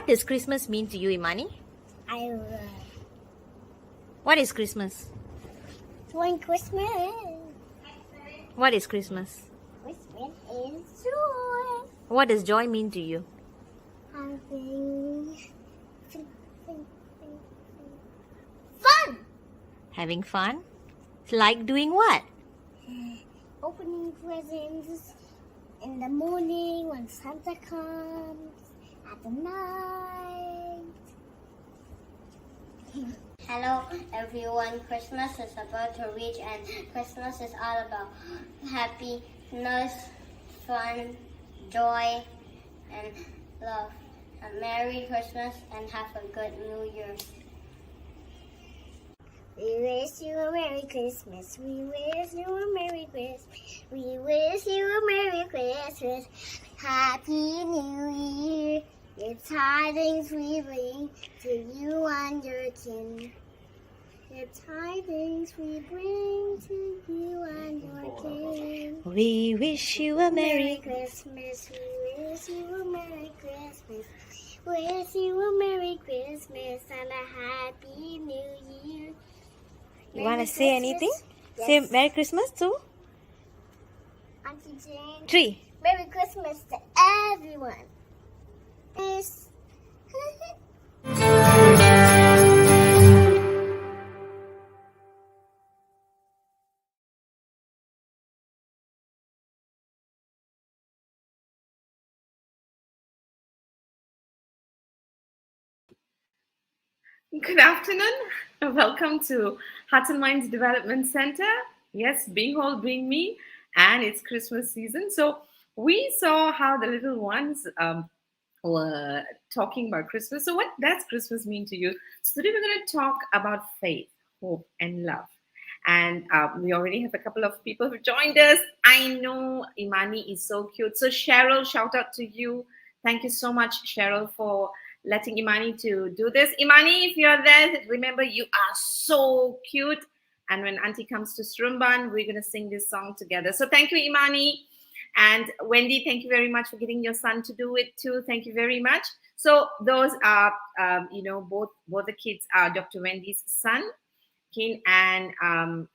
does Christmas mean to you, Imani? I love What is Christmas? when Christmas. What is Christmas? Christmas is joy. What does joy mean to you? Having fun. Having fun? Like doing what? Opening presents in the morning when Santa comes at the night. Hello everyone, Christmas is about to reach and Christmas is all about happiness, fun, joy, and love. A Merry Christmas and have a good New Year. We wish you a Merry Christmas. We wish you a Merry Christmas. We wish you a Merry Christmas. Happy New Year. The tidings we bring to you and your kin. The tidings we bring to you and your kin. We wish you a Merry Christmas. We wish you a Merry Christmas. Wish you a Merry Christmas and a Happy New Year. You want to say anything? Yes. Say Merry Christmas too? Auntie Jane. 3. Merry Christmas to everyone. Yes. Good afternoon. Welcome to Hearts&Minds Development Center. Yes, being whole, being me, and it's Christmas season. So we saw how the little ones were talking about Christmas. So what does Christmas mean to you? So today we're going to talk about faith, hope, and love. And we already have a couple of people who joined us. I know Imani is so cute. So Cheryl, shout out to you. Thank you so much, Cheryl, for letting Imani to do this. Imani, if you're there, remember you are so cute. And when Auntie comes to Srumban, we're going to sing this song together. So thank you, Imani. And Wendy, thank you very much for getting your son to do it too. Thank you very much. So those are, both the kids are Dr. Wendy's son, Kin, and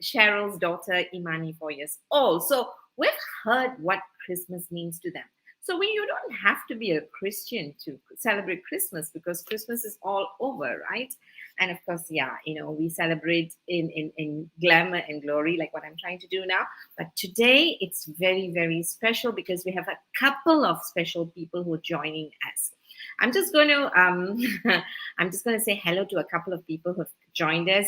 Cheryl's daughter, Imani, 4 years old. So we've heard what Christmas means to them. So you don't have to be a Christian to celebrate Christmas because Christmas is all over, right? And of course, we celebrate in glamour and glory, like what I'm trying to do now. But today it's very, very special because we have a couple of special people who are joining us. I'm just going to say hello to a couple of people who have joined us.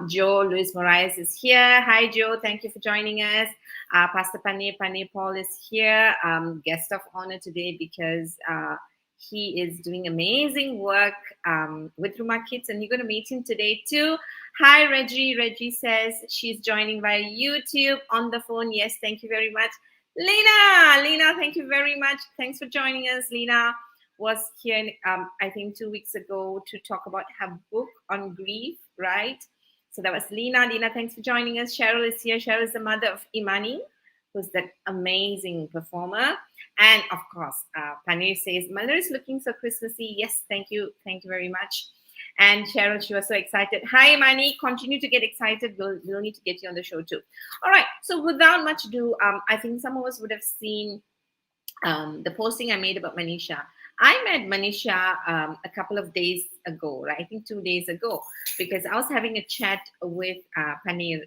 Joe Luis Moraes is here. Hi, Joe. Thank you for joining us. Pastor Pane Paul is here, guest of honor today because he is doing amazing work with Rumah Kids, and you're going to meet him today too. Hi, Reggie. Reggie says she's joining via YouTube on the phone. Yes, thank you very much. Lena, thank you very much. Thanks for joining us. Lena was here, I think 2 weeks ago to talk about her book on grief, right? So that was Lena. Lena, thanks for joining us. Cheryl is here. Cheryl is the mother of Imani, who's that amazing performer. And of course, Panir says, Mother is looking so Christmassy. Yes, thank you. Thank you very much. And Cheryl, she was so excited. Hi, Imani. Continue to get excited. We'll need to get you on the show too. All right. So without much ado, I think some of us would have seen the posting I made about Manisha. I met Manisha a couple of days ago, right? I think 2 days ago, because I was having a chat with Panir,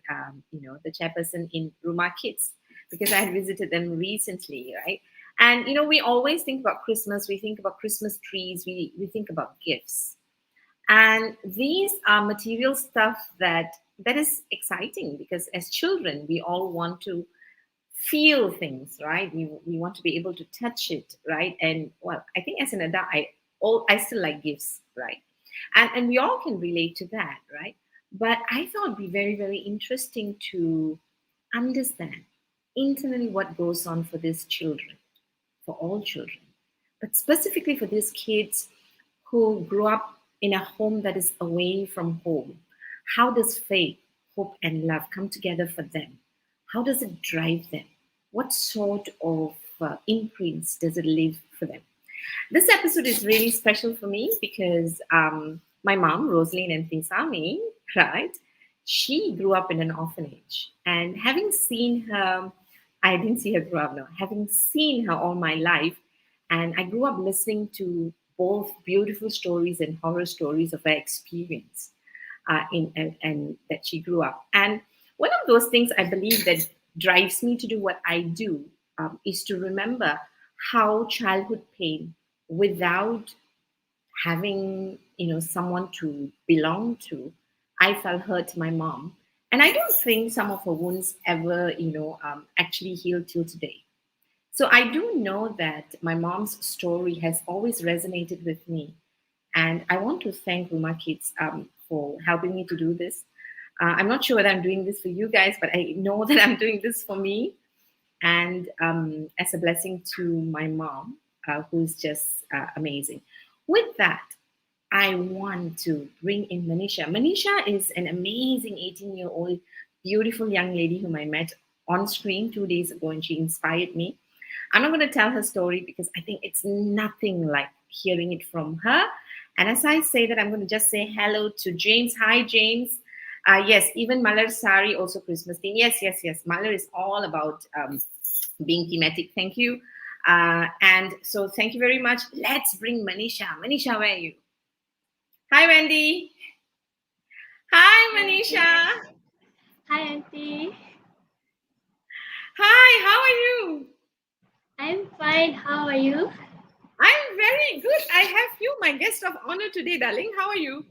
the chairperson in Rumah Kids, because I had visited them recently, right? And, we always think about Christmas. We think about Christmas trees. We think about gifts. And these are material stuff that is exciting because as children, we all want to feel things, right? We want to be able to touch it, right? And I think as an adult, I still like gifts, right? And we all can relate to that, right? But I thought it'd be very, very interesting to understand internally what goes on for these children, for all children, but specifically for these kids who grew up in a home that is away from home. How does faith, hope, and love come together for them? How does it drive them? What sort of imprints does it leave for them? This episode is really special for me because my mom, Rosaline and Tisami, right? She grew up in an orphanage. And having seen her, I didn't see her grow up now, having seen her all my life, and I grew up listening to both beautiful stories and horror stories of her experience and that she grew up. And one of those things I believe that drives me to do what I do is to remember how childhood pain, without having someone to belong to, I felt hurt my mom, and I don't think some of her wounds ever actually healed till today. So I do know that my mom's story has always resonated with me, and I want to thank Rumah Kids for helping me to do this. I'm not sure whether I'm doing this for you guys, but I know that I'm doing this for me and as a blessing to my mom, who's just amazing. With that, I want to bring in Manisha. Manisha is an amazing 18-year-old, beautiful young lady whom I met on screen 2 days ago, and she inspired me. I'm not going to tell her story because I think it's nothing like hearing it from her. And as I say that, I'm going to just say hello to James. Hi, James. Yes, even Malar Sari, also Christmas theme. Yes, yes, yes. Malar is all about being thematic. Thank you. And so thank you very much. Let's bring Manisha. Manisha, where are you? Hi, Wendy. Hi, Manisha. Hi, Auntie. Hi, how are you? I'm fine. How are you? I'm very good. I have you, my guest of honor today, darling. How are you?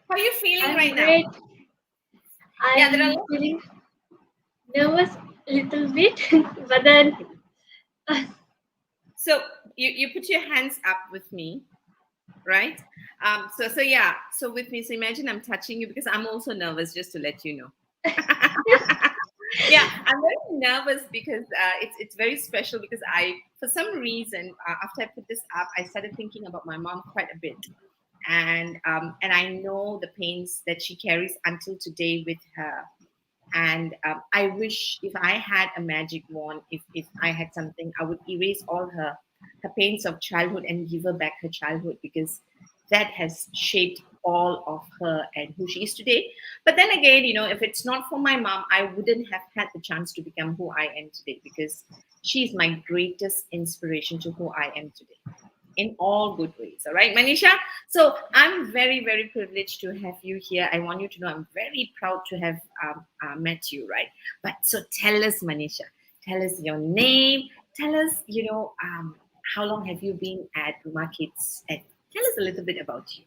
How are you feeling I'm right great. now? Yeah, there are I'm feeling nervous a little bit, but then so you put your hands up with me, right? So yeah, so with me. So imagine I'm touching you because I'm also nervous, just to let you know. Yeah, I'm very nervous because it's very special because for some reason, after I put this up, I started thinking about my mom quite a bit, and I know the pains that she carries until today with her. And I wish if I had a magic wand, if I had something, I would erase all her pains of childhood and give her back her childhood, because that has shaped all of her and who she is today. But then again, if it's not for my mom, I wouldn't have had the chance to become who I am today, because she's my greatest inspiration to who I am today in all good ways. All right, Manisha. So I'm very, very privileged to have you here. I want you to know I'm very proud to have met you, right? But so tell us, Manisha, tell us your name. Tell us, how long have you been at Rumah Kids? And tell us a little bit about you.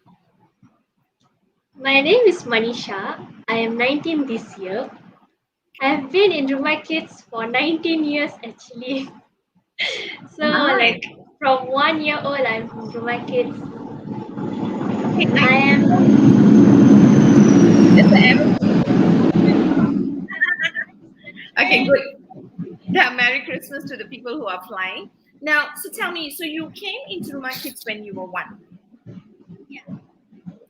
my name is Manisha. I am 19 this year. I've been in Rumah Kids for 19 years actually. So Nice. like from 1 year old, I'm in Rumah Kids. Okay, I am. there's the okay, good. Yeah, Merry Christmas to the people who are flying. Now, so tell me, so you came into Rumah Kids when you were one.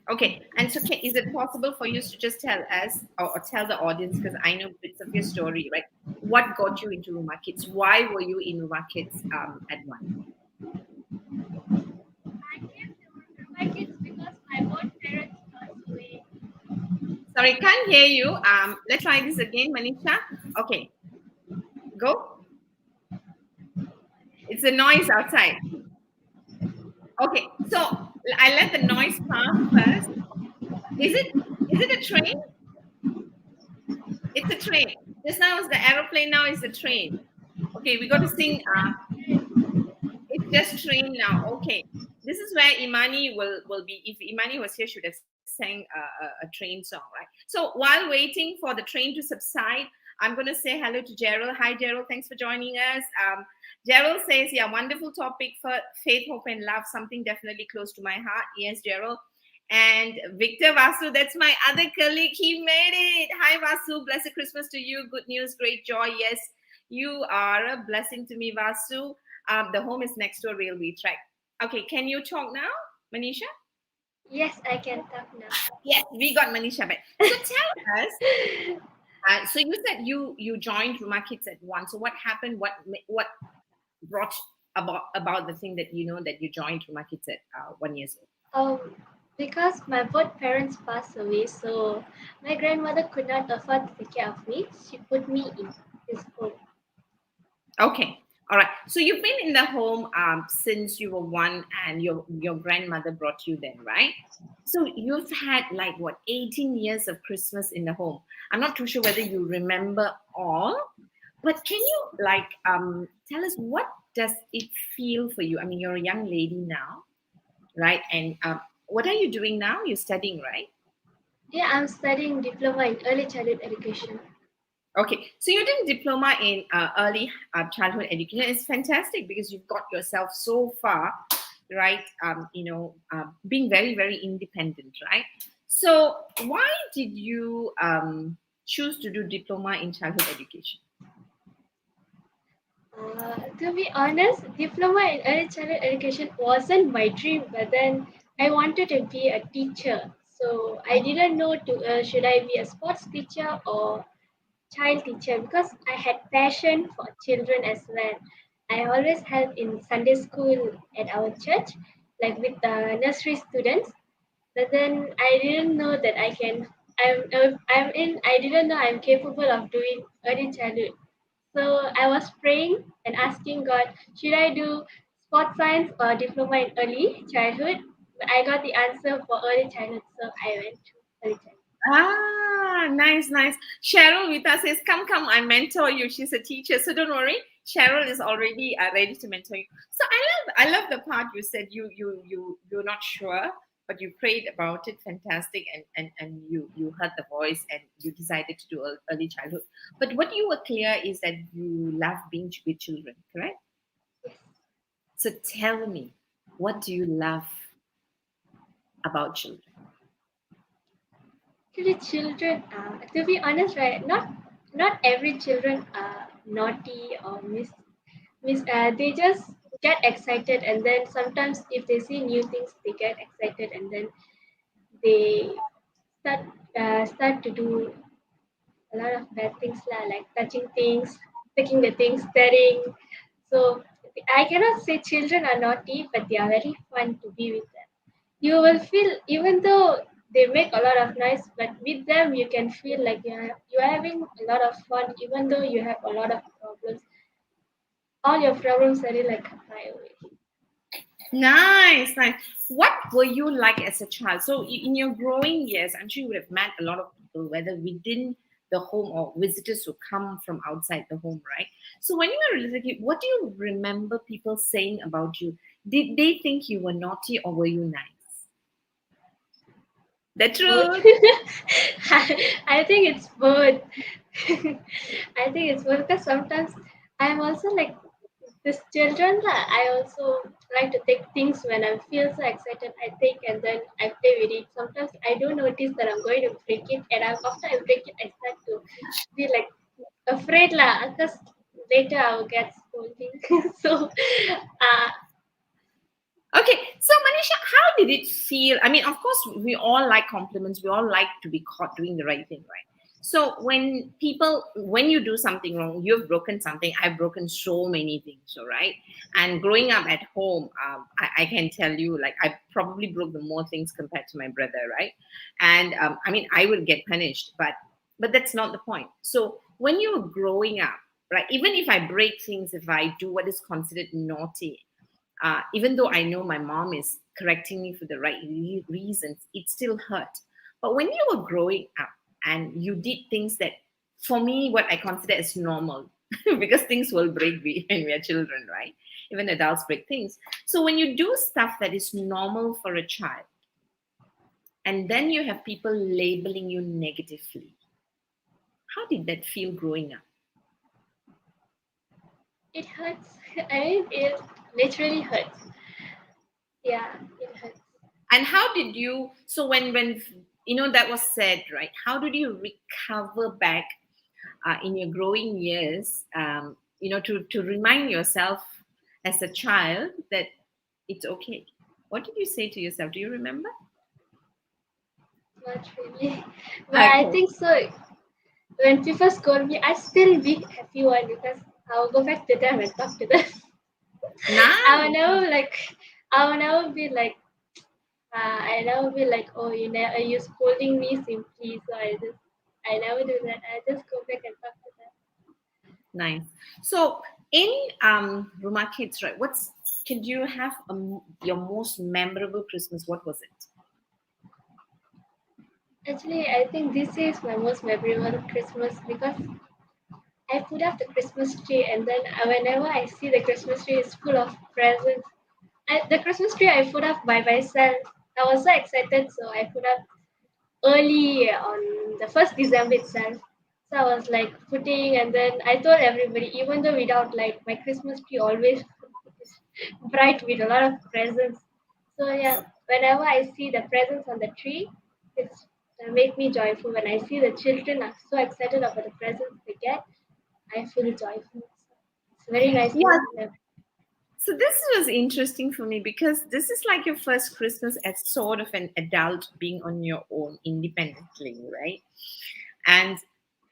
Okay, and so is it possible for you to just tell us or tell the audience, because I know bits of your story, right? What got you into Rumah Kids? Why were you in Rumah Kids at one? I came to Rumah Kids because my both parents passed away. Sorry, can't hear you. Let's try this again, Manisha. Okay, go. It's the noise outside. Okay, so I let the noise pass first. Is it a train? It's a train. Just now was the aeroplane. Now is the train. Okay, we got to sing. It's just train now. Okay, this is where Imani will be. If Imani was here, she would have sang a train song, right? So while waiting for the train to subside, I'm going to say hello to Gerald. Hi, Gerald. Thanks for joining us. Gerald says, "Yeah, wonderful topic for faith, hope, and love. Something definitely close to my heart." Yes, Gerald. And Victor Vasu, that's my other colleague. He made it. Hi, Vasu. Blessed Christmas to you. Good news, great joy. Yes, you are a blessing to me, Vasu. The home is next to a railway track. Okay, can you talk now, Manisha? Yes, I can talk now. Yes, we got Manisha back. So tell us. So you said you joined Rumah Kids at one. So what happened? What brought about the thing that that you joined Rumah Kids at 1 years old? Because my both parents passed away, so my grandmother could not afford to take care of me. She put me in this home. Okay. All right. So you've been in the home since you were one, and your grandmother brought you then, right? So you've had like what 18 years of Christmas in the home. I'm not too sure whether you remember all, but can you like tell us what does it feel for you? I mean, you're a young lady now, right? And what are you doing now? You're studying, right? Yeah, I'm studying diploma in early childhood education. Okay, so you did diploma in early childhood education. It's fantastic because you've got yourself so far, right? Being very, very independent, right? So why did you choose to do diploma in childhood education? To be honest, diploma in early childhood education wasn't my dream, but then I wanted to be a teacher. So I didn't know should I be a sports teacher or child teacher because I had passion for children as well. I always helped in Sunday school at our church, like with the nursery students. But then I didn't know that I can. I'm in. I didn't know I'm capable of doing early childhood. So I was praying and asking God, should I do sports science or diploma in early childhood? But I got the answer for early childhood, so I went to early childhood. Ah, nice, nice. Cheryl Vita says, "Come, come, I mentor you." She's a teacher, so don't worry. Cheryl is already ready to mentor you. So I love the part you said you're not sure, but you prayed about it. Fantastic, and you heard the voice and you decided to do early childhood. But what you were clear is that you love being with children, correct? Yes. So tell me, what do you love about children? To the children, to be honest, right? Not every children are naughty or miss. They just get excited, and then sometimes if they see new things, they get excited, and then they start start to do a lot of bad things lah, like touching things, taking the things, staring. So I cannot say children are naughty, but they are very fun to be with them. You will feel even though they make a lot of noise, but with them you can feel like you're having a lot of fun, even though you have a lot of problems. All your problems are like fly away. Nice, nice. What were you like as a child? So, in your growing years, I'm sure you would have met a lot of people, whether within the home or visitors who come from outside the home, right? So, when you were a little kid, what do you remember people saying about you? Did they think you were naughty or were you nice? The Both. truth. I think it's both. I think it's both because sometimes I'm also like this children that I also like to take things when I feel so excited. I take and then I play with it. Sometimes I don't notice that I'm going to break it, and after I break it, I start to be like afraid lah because later I will get scolding. So Okay, so Manisha, how did it feel? I mean, of course, we all like compliments. We all like to be caught doing the right thing, right? So when you do something wrong, you've broken something. I've broken so many things, all right? And growing up at home, I can tell you, like, I probably broke the more things compared to my brother, right? And I mean, I would get punished, but that's not the point. So when you're growing up, right, even if I break things, if I do what is considered naughty, even though I know my mom is correcting me for the right reasons, it still hurt. But when you were growing up and you did things that, for me, what I consider as normal, because things will break when we are children, right? Even adults break things. So when you do stuff that is normal for a child, and then you have people labeling you negatively, how did that feel growing up? it hurts. I mean, it literally hurts. Yeah, it hurts. And how did you, so when that was said, right, how did you recover back in your growing years, to remind yourself as a child that it's okay? What did you say to yourself? Do you remember? Not really. But I Okay. think so. When people scold me, I still be happy one because I'll go back to them and talk to them. Nice. I will never like, I will never be like, I never be like, oh, you scolding me simply. So I never do that. I just go back and talk to them. Nice. So in Ruma Kids, right? Can you have your most memorable Christmas? What was it? Actually, I think this is my most memorable Christmas because I put up the Christmas tree, and then whenever I see the Christmas tree is full of presents. The Christmas tree I put up by myself. I was so excited, so I put up early on the first December itself. So I was like putting, and then I told everybody, even though without light, my Christmas tree always is bright with a lot of presents. So yeah, whenever I see the presents on the tree, it's make me joyful. When I see the children are so excited about the presents they get, I feel joyful. It's very nice Yeah. thing. So this was interesting for me because this is like your first Christmas as sort of an adult being on your own independently, right? And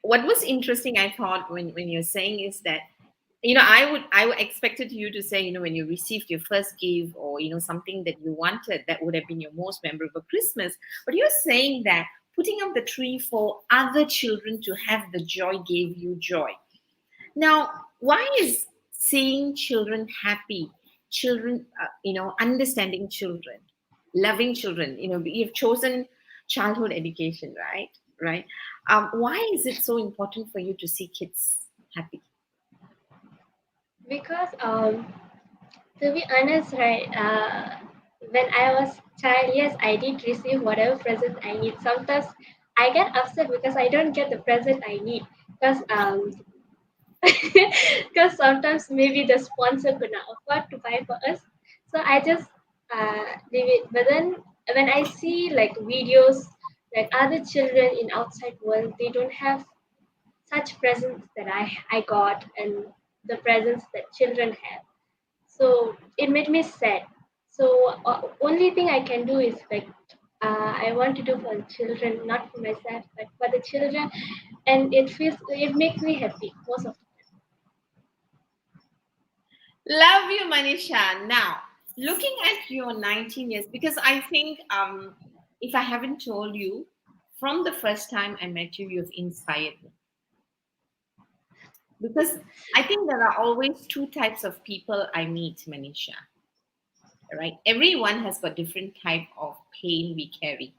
what was interesting, I thought, when you're saying is that, I would expected you to say, when you received your first gift or something that you wanted, that would have been your most memorable Christmas. But you're saying that putting up the tree for other children to have the joy gave you joy. Now, why is seeing children happy, children, understanding children, loving children, you've chosen childhood education, right? Right. Why is it so important for you to see kids happy? Because to be honest, right, when I was child, yes, I did receive whatever present I need. Sometimes I get upset because I don't get the present I need. Because because sometimes maybe the sponsor could not afford to buy for us. So I just leave it. But then when I see like videos like other children in outside world, they don't have such presents that I got and the presents that children have. So it made me sad. So only thing I can do is like I want to do for the children, not for myself, but for the children, and it makes me happy most of the Love you, Manisha. Now, looking at your 19 years, because I think if I haven't told you, from the first time I met you, you've inspired me. Because I think there are always two types of people I meet, Manisha. Right? Everyone has got different type of pain we carry,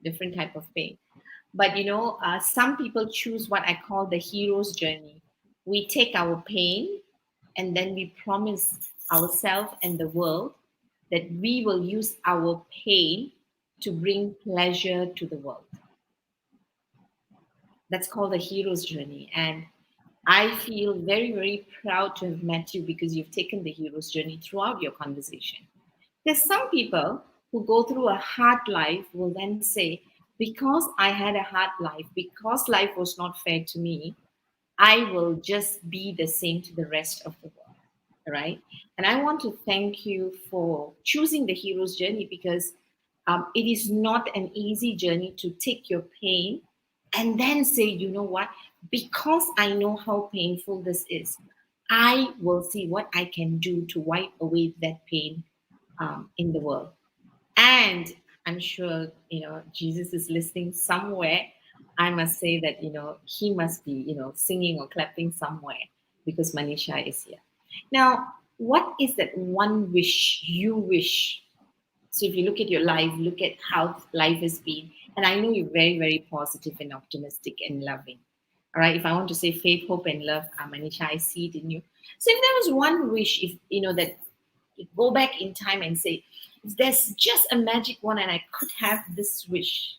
different type of pain. But some people choose what I call the hero's journey. We take our pain and then we promise ourselves and the world that we will use our pain to bring pleasure to the world. That's called the hero's journey. And I feel very, very proud to have met you because you've taken the hero's journey throughout your conversation. There's some people who go through a hard life will then say, because I had a hard life, because life was not fair to me, I will just be the same to the rest of the world. Right? And I want to thank you for choosing the hero's journey because it is not an easy journey to take your pain and then say, you know what? Because I know how painful this is, I will see what I can do to wipe away that pain in the world. And I'm sure, Jesus is listening somewhere. I must say that, he must be, singing or clapping somewhere because Manisha is here. Now, what is that one wish you wish? So if you look at your life, look at how life has been, and I know you're very, very positive and optimistic and loving. All right. If I want to say faith, hope, and love, Manisha, I see it in you. So if there was one wish, if that you go back in time and say, if there's just a magic one and I could have this wish,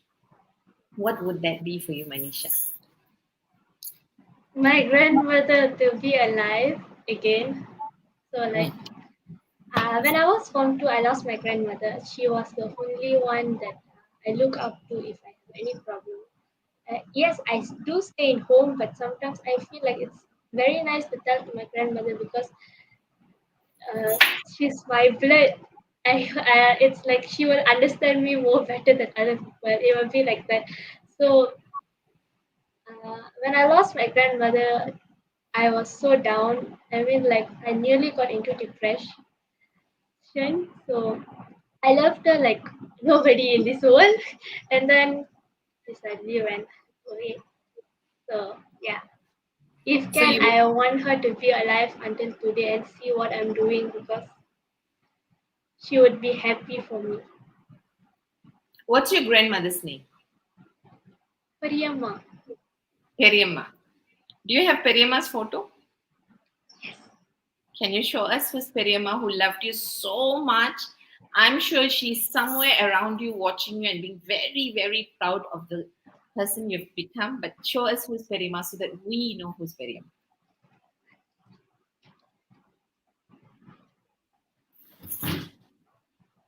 what would that be for you, Manisha? my grandmother to be alive again. So like when I was Form 2, I lost my grandmother. She was the only one that I look up to if I have any problem. Yes, I do stay in home, but sometimes I feel like it's very nice to tell to my grandmother because uh, she's my blood. It's like she will understand me more better than other people. It will be like that. So when I lost my grandmother, I was so down. I mean, like I nearly got into depression. So I left her like nobody in this world, and then she suddenly went away. So yeah, if So can, you, I want her to be alive until today and see what I'm doing because she would be happy for me. what's your grandmother's name? Pariyamma. Periamma. Do you have Periamma's photo? Can you show us who's Periamma who loved you so much? I'm sure she's somewhere around you watching you and being very, very proud of the person you've become. But show us who's Periamma so that we know who's Periamma.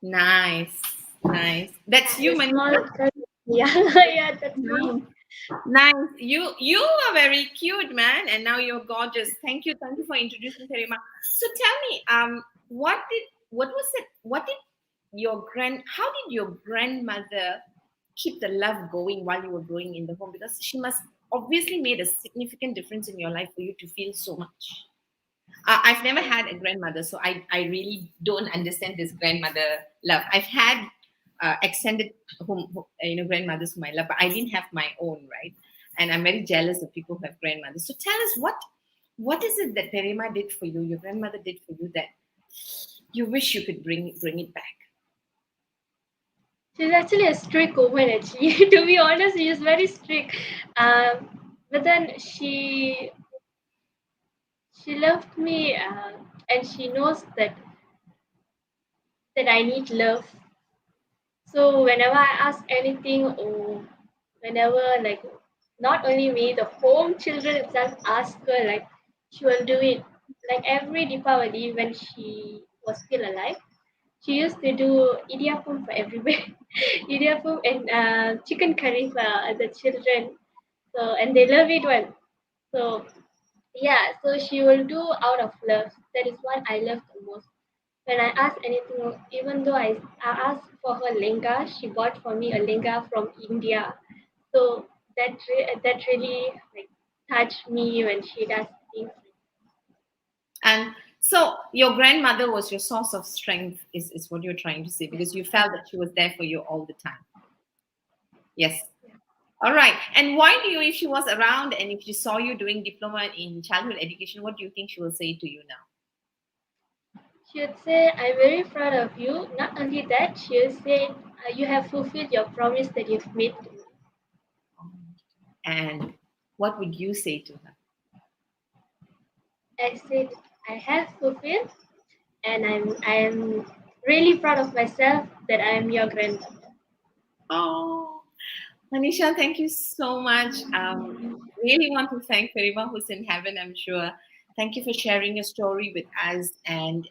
Nice, nice. That's you, The small Manisha. cousin. Yeah, yeah, that's me. Nice. Nice. You are very cute, man, and now you're gorgeous. Thank you for introducing Karima. So tell me, what did how did your grandmother keep the love going while you were growing in the home? Because she must obviously made a significant difference in your life for you to feel so much. I've never had a grandmother, so I really don't understand this grandmother love. I've had extended grandmothers whom I love, but I didn't have my own, right? And I'm very jealous of people who have grandmothers. So tell us what is it that Perima did for you, your grandmother did for you that you wish you could bring it back? She's actually a strict woman. Actually, to be honest, she is very strict. But then she loved me, and she knows that I need love. So whenever I ask anything, or whenever like not only me, the home children itself ask her, like she will do it. Like every Deepavali when she was still alive, she used to do idiyappam for everybody, idiyappam and chicken curry for the children. So and they love it one. So yeah, so she will do out of love. That is what I love the most. When I ask anything, even though I asked for her lenga, she bought for me a lenga from India. So that really like touched me when she does things. And so your grandmother was your source of strength, is what you're trying to say, Yes, because you felt that she was there for you all the time. Yes. All right. And why do you, if she was around and if she saw you doing diploma in childhood education, what do you think she will say to you now? she would say, "I'm very proud of you." Not only that, she would say, "You have fulfilled your promise that you've made to me." And what would you say to her? I said, "I have fulfilled, and I am really proud of myself that I am your grandmother." Oh, Manisha, thank you so much. Really want to thank Farima, who's in heaven, I'm sure. Thank you for sharing your story with us. And,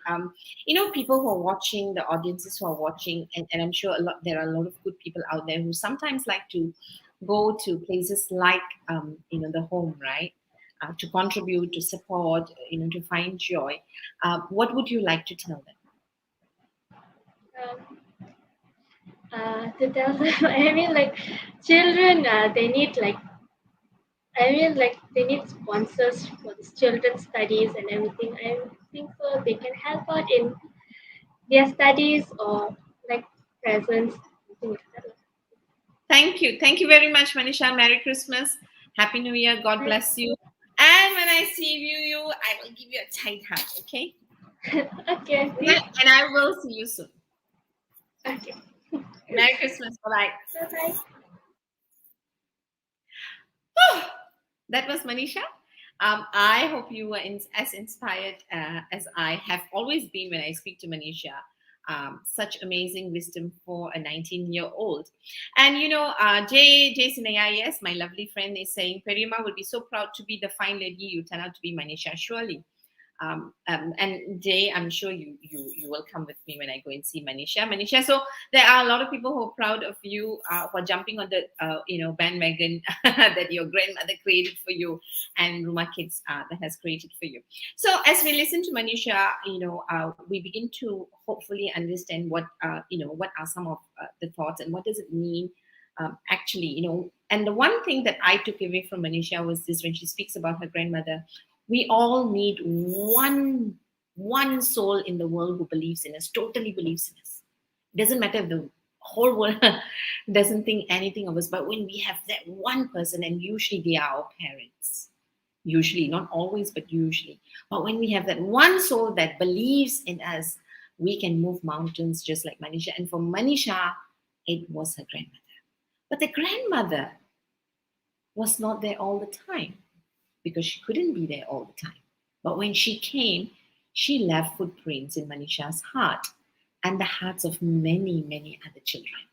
people who are watching, the audiences who are watching, and I'm sure there are a lot of good people out there who sometimes like to go to places like, the home, right? To contribute, to support, to find joy. What would you like to tell them? Um, to tell them, I mean, like children, they need like they need sponsors for this children's studies and everything. I think so they can help out in their studies or like presents, something like that. Thank you. Thank you very much, Manisha. Merry Christmas. Happy New Year. God bless you. And when I see you, I will give you a tight hug, okay? Okay, And I will see you soon. okay. Merry Christmas. Bye. Bye bye. That was Manisha. I hope you were as inspired as I have always been when I speak to Manisha. Such amazing wisdom for a 19-year-old. And Jay Sinaya, yes, my lovely friend, is saying Perima will be so proud to be the fine lady you turn out to be, Manisha. Surely. And Jay, I'm sure you will come with me when I go and see Manisha. Manisha, so there are a lot of people who are proud of you, who are jumping on the bandwagon that your grandmother created for you, and Ruma Kids that has created for you. So as we listen to Manisha, we begin to hopefully understand what what are some of the thoughts and what does it mean actually. And the one thing that I took away from Manisha was this: when she speaks about her grandmother, We all need one soul in the world who believes in us, totally believes in us. It doesn't matter if the whole world doesn't think anything of us, but when we have that one person, and usually they are our parents, usually, not always, but usually. But when we have that one soul that believes in us, we can move mountains just like Manisha. And for Manisha, it was her grandmother. But the grandmother was not there all the time because she couldn't be there all the time. But when she came, she left footprints in Manisha's heart and the hearts of many, many other children.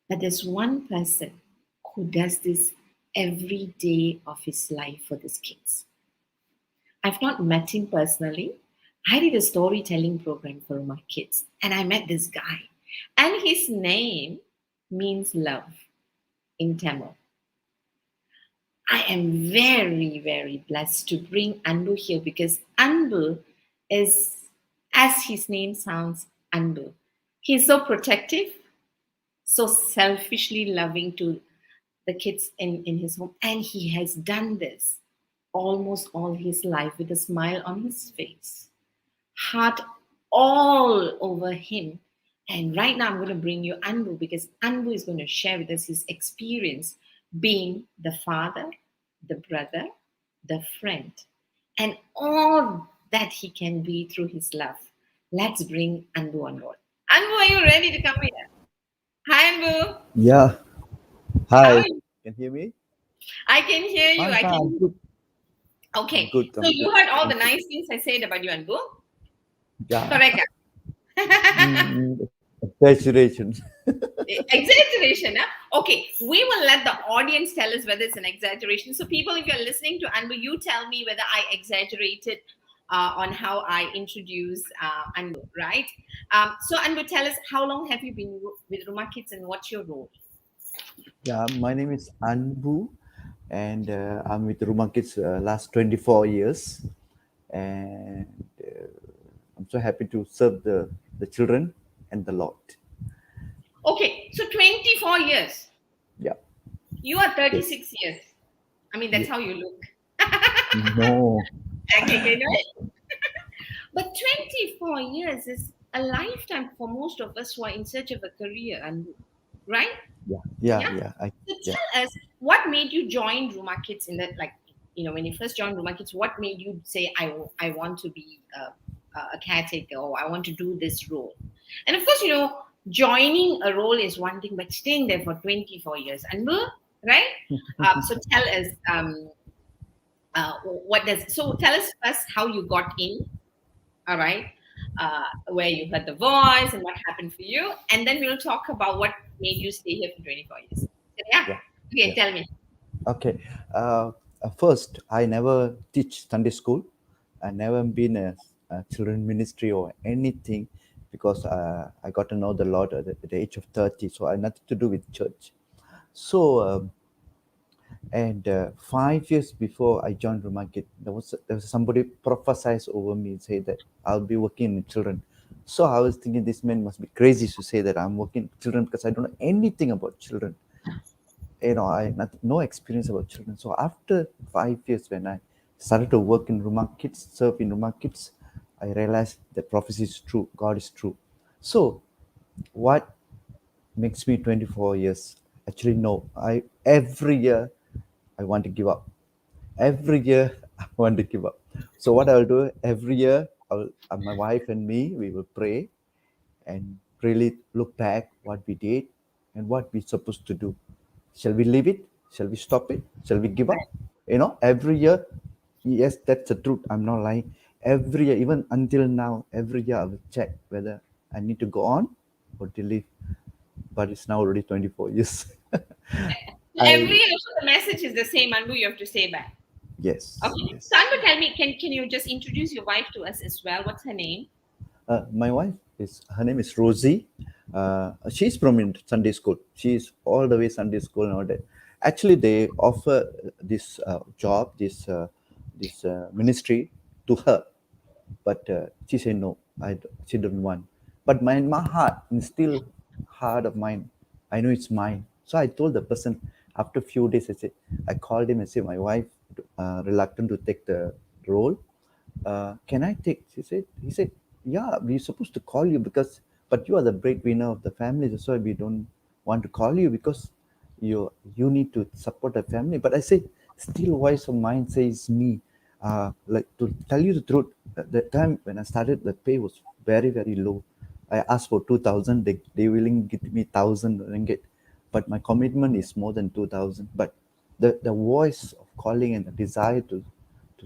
But there's one person who does this every day of his life for these kids. I've not met him personally. I did a storytelling program for my kids, and I met this guy. And his name means love in Tamil. I am very, very blessed to bring Anbu here because Anbu is, as his name sounds, Anbu. He's so protective, so selfishly loving to the kids in his home. And he has done this almost all his life with a smile on his face, heart all over him. And right now, I'm going to bring you Anbu because Anbu is going to share with us his experience being the father, the brother, the friend, and all that he can be through his love. Let's bring Anbu on board. Anbu, are you ready to come here? Hi, Anbu. Yeah. How are Hi. you? Can you hear me? I can hear you. Fine, I fine. I'm can. good. Okay. I'm good. So I'm you good. heard all the Thank you. nice things I said about you, Anbu. Yeah. Correct. Exaggeration. Exaggeration, huh? Okay, we will let the audience tell us whether it's an exaggeration. So, people, if you're listening to Anbu, you tell me whether I exaggerated on how I introduce Anbu, right? So, Anbu, tell us, how long have you been with Rumah Kids and what's your role? Yeah. My name is Anbu, and I'm with Rumah Kids last 24 years, and I'm so happy to serve the children and the Lord. Okay, so 24 years. Yeah. You are Yes. 36 years. I mean, that's Yeah. how you look. No. Okay, no? But 24 years is a lifetime for most of us who are in search of a career, and right? Yeah. Yeah. Yeah. Yeah. So Yeah. tell us what made you join Rumah Kids in that, like, when you first joined Rumah Kids, what made you say, I want to be a caretaker, or I want to do this role? And of course, joining a role is one thing, but staying there for 24 years, and right? So tell us, so tell us first how you got in, all right? Where you heard the voice and what happened for you, and then we'll talk about what made you stay here for 24 years. So, yeah. Yeah. Okay, Yeah. tell me. Okay. First, I never teach Sunday school. I never been a children ministry or anything because I got to know the Lord at the age of 30. So I had nothing to do with church. So, and 5 years before I joined Rumakit, there was somebody prophesied over me and said that I'll be working with children. So I was thinking this man must be crazy to say that I'm working with children because I don't know anything about children. I had no experience about children. So after 5 years, when I started to work in Rumah Kids, serve in Rumah Kids, I realized that prophecy is true, God is true. So what makes me 24 years? Actually, no. I every year I want to give up. Every year I want to give up. So what I'll do every year, my wife and me, we will pray and really look back what we did and what we're supposed to do. Shall we leave it? Shall we stop it? Shall we give up? Every year, yes, that's the truth. I'm not lying. Every year, even until now, every year I will check whether I need to go on or to leave. But it's now already 24 years. Every I year, the message is the same, Anbu, you have to say back. Yes, Okay. So, yes. Anbu, tell me, can you just introduce your wife to us as well? What's her name? My wife her name is Rosie. She's from in Sunday school. She's all the way Sunday school nowadays. Actually, they offer this job, this ministry to her, but she said no. She don't want. But my heart, in still heart of mine, I know it's mine. So I told the person after a few days. I called him and said my wife reluctant to take the role. Can I take? He said, yeah, we're supposed to call you because, but you are the breadwinner of the family. That's why we don't want to call you because you need to support the family. But I say, still, voice of mine says me. Like to tell you the truth, at the time when I started, the pay was very very low. I asked for 2,000. They willing to give me 1,000 ringgit, but my commitment is more than 2,000. But the voice of calling and the desire to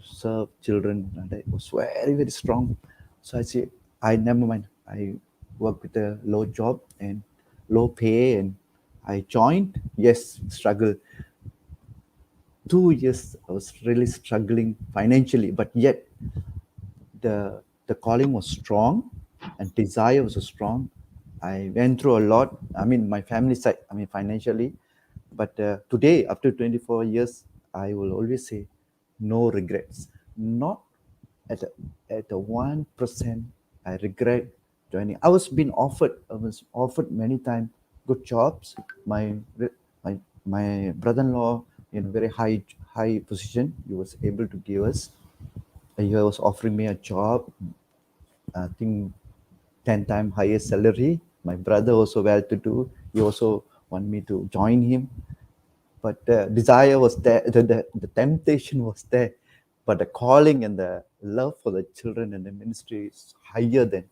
serve children that was very very strong. So I say, I never mind. I work with a low job and low pay, and I joined. Yes, struggle. 2 years I was really struggling financially, but yet the calling was strong and desire was strong. I went through a lot. I mean, my family side, I mean, financially. But today, after 24 years, I will always say no regrets. Not at a 1%, I regret joining. I was offered many times good jobs. My brother-in-law in a very high position, he was able to give us. He was offering me a job, I think 10 times higher salary. My brother also well to do. He also want me to join him. But the desire was there, the temptation was there. But the calling and the love for the children and the ministry is higher than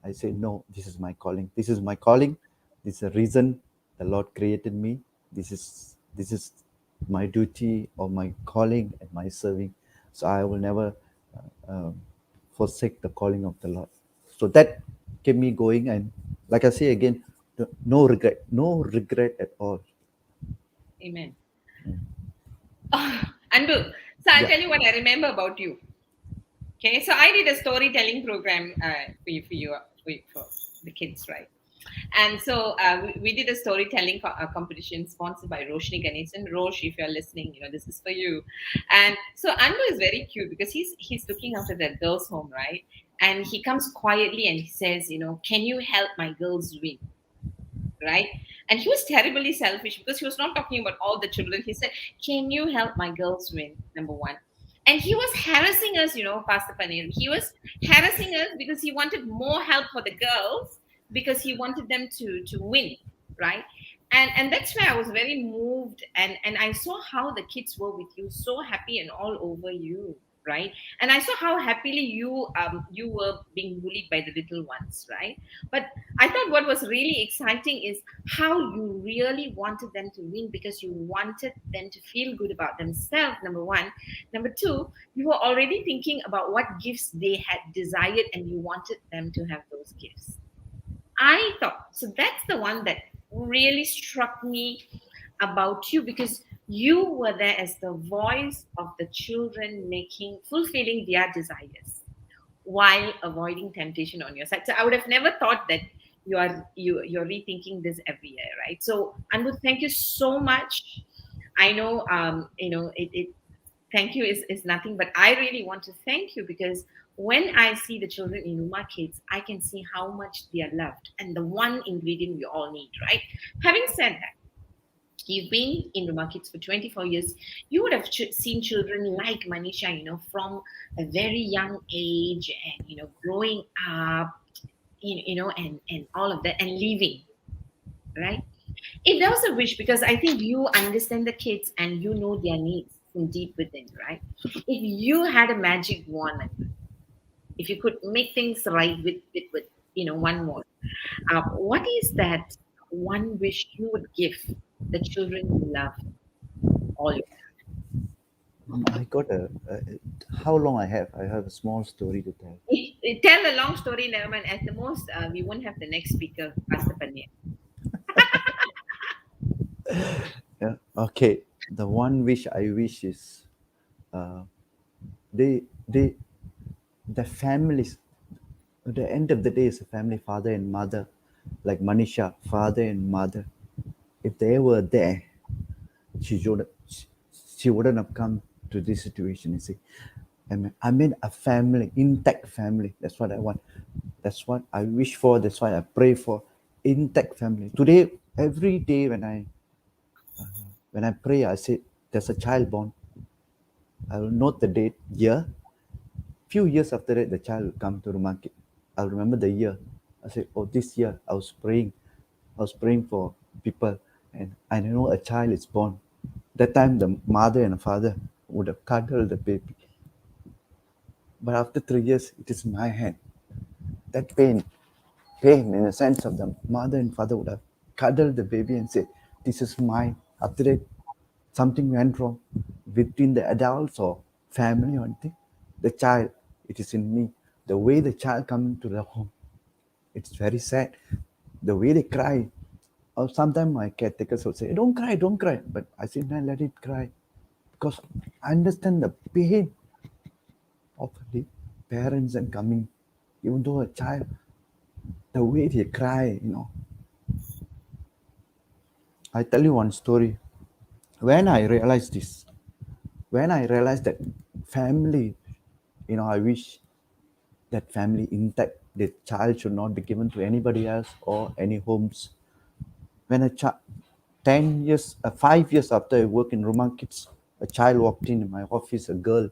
I say, no, this is my calling. This is my calling. This is the reason the Lord created me. This is my duty or my calling and my serving. So I will never forsake the calling of the Lord. So that kept me going. And like I say again, no regret, no regret at all. Amen. Anbu, so I'll Yeah. tell you what I remember about you. Okay, so I did a storytelling program for the kids, right? And so we did a storytelling competition sponsored by Roshni Ganesan. Rosh, if you're listening, this is for you. And so Anbu is very cute because he's looking after that girls' home, right? And he comes quietly and he says, can you help my girls win? Right? And he was terribly selfish because he was not talking about all the children. He said, can you help my girls win? Number one. And he was harassing us, Pastor Panir. He was harassing us because he wanted more help for the girls because he wanted them to win, right? And that's where I was very moved, and I saw how the kids were with you, so happy and all over you, right? And I saw how happily you were being bullied by the little ones, right? But I thought what was really exciting is how you really wanted them to win because you wanted them to feel good about themselves, number one. Number two, you were already thinking about what gifts they had desired and you wanted them to have those gifts. I thought so. That's the one that really struck me about you because you were there as the voice of the children fulfilling their desires while avoiding temptation on your side. So I would have never thought that you're rethinking this every year, right? So Anu, thank you so much. I know it thank you is nothing, but I really want to thank you because when I see the children in Uma Kids, I can see how much they are loved and the one ingredient we all need, right? Having said that, you've been in Rumah Kids for 24 years. You would have seen children like Manisha, from a very young age and, growing up, and all of that and leaving, right? If there was a wish, because I think you understand the kids and you know their needs from deep within, right? If you had a magic wand, if you could make things right with one more, what is that one wish you would give the children you love all your I got how long I have? I have a small story to tell. tell a long story, never mind. At the most, we won't have the next speaker, Pastor Panya. Yeah. Okay. The one wish I wish is uh, they the families at the end of the day is a family, father and mother, like Manisha, father and mother. If they were there, she wouldn't have come to this situation. You see, I mean a family, intact family. That's what I want. That's what I wish for. That's why I pray for intact family. Today, every day when I pray, I say there's a child born. I will note the date, year. Few years after that, the child will come to the market. I'll remember the year. I say, oh, this year I was praying. I was praying for people, and I know a child is born. That time, the mother and the father would have cuddled the baby. But after 3 years, it is my hand. That pain in the sense of the mother and father would have cuddled the baby and say, "This is mine." After that, something went wrong between the adults or family or anything. The child, it is in me. The way the child come into the home, it's very sad. The way they cry. Or sometimes my caretakers will say, "Don't cry, don't cry." But I say, "No, let it cry." Because I understand the pain of the parents and coming, even though a child, the way they cry. I tell you one story. When I realized this, when I realized that family, I wish that family intact, the child should not be given to anybody else or any homes. When 10 years, 5 years after I work in Rumah Kids, a child walked in my office, a girl,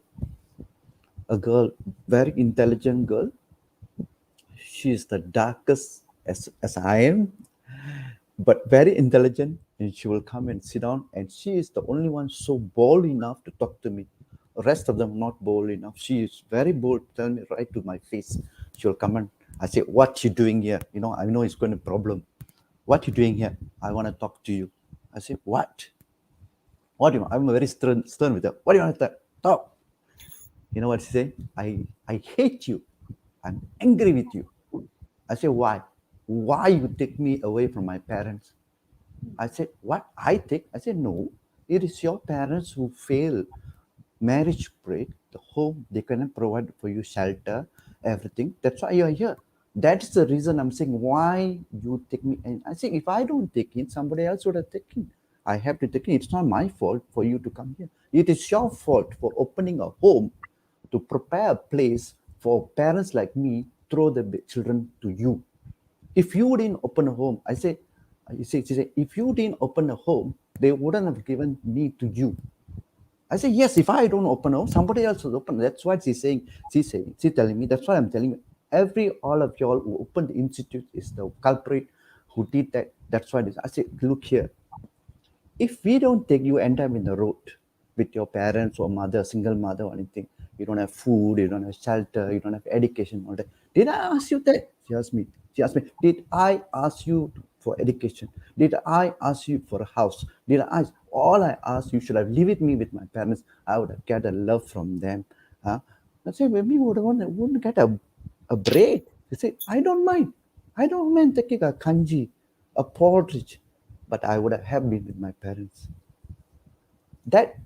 very intelligent girl. She is the darkest as I am, but very intelligent. And she will come and sit down, and she is the only one so bold enough to talk to me. The rest of them not bold enough. She is very bold, tell me right to my face. She will come and I say, "What you doing here? I know it's going to problem. What you doing here? I want to talk to you." I say, "What? What do you want?" I'm very stern with her. "What do you want to talk?" You know what she say? I hate you. I'm angry with you. I say, "Why? Why you take me away from my parents?" I said, "What I take?" I said, "No, it is your parents who fail. Marriage break, the home, they cannot provide for you shelter, everything. That's why you're here. That's the reason I'm saying why you take me. And I say, if I don't take it, somebody else would have taken. I have to take it. It's not my fault for you to come here. It is your fault for opening a home to prepare a place for parents like me throw the children to you. If you didn't open a home, I say, she said, if you didn't open a home, they wouldn't have given me to you. I say, yes, if I don't open a home, somebody else will open. That's what she's telling me. That's what I'm telling you. All of y'all who opened the institute is the culprit who did that. That's why I say, look here. If we don't take you end up in the road with your parents or mother, single mother or anything, you don't have food, you don't have shelter, you don't have education, all that. Did I ask you that? She asked me. Did I ask you for education? Did I ask you for a house? Did I ask? All I asked you should have lived with me with my parents. I would have get a love from them. Huh? I say maybe wouldn't get a break. They say, I don't mind. I don't mind taking a kanji, a porridge, but I would have been with my parents. That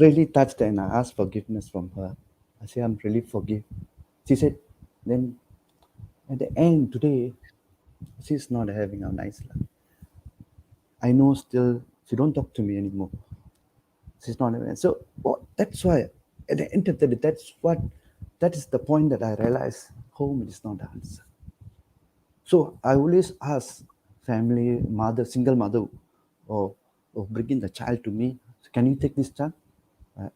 really touched her, and I asked forgiveness from her. I said, I'm really forgive. She said, then at the end today, she's not having a nice life. I know still she don't talk to me anymore. She's not having so that's why at the end of the day, that is the point that I realized home is not the answer. So I always ask family, mother, single mother, or, or bringing the child to me. Can you take this child? Uh,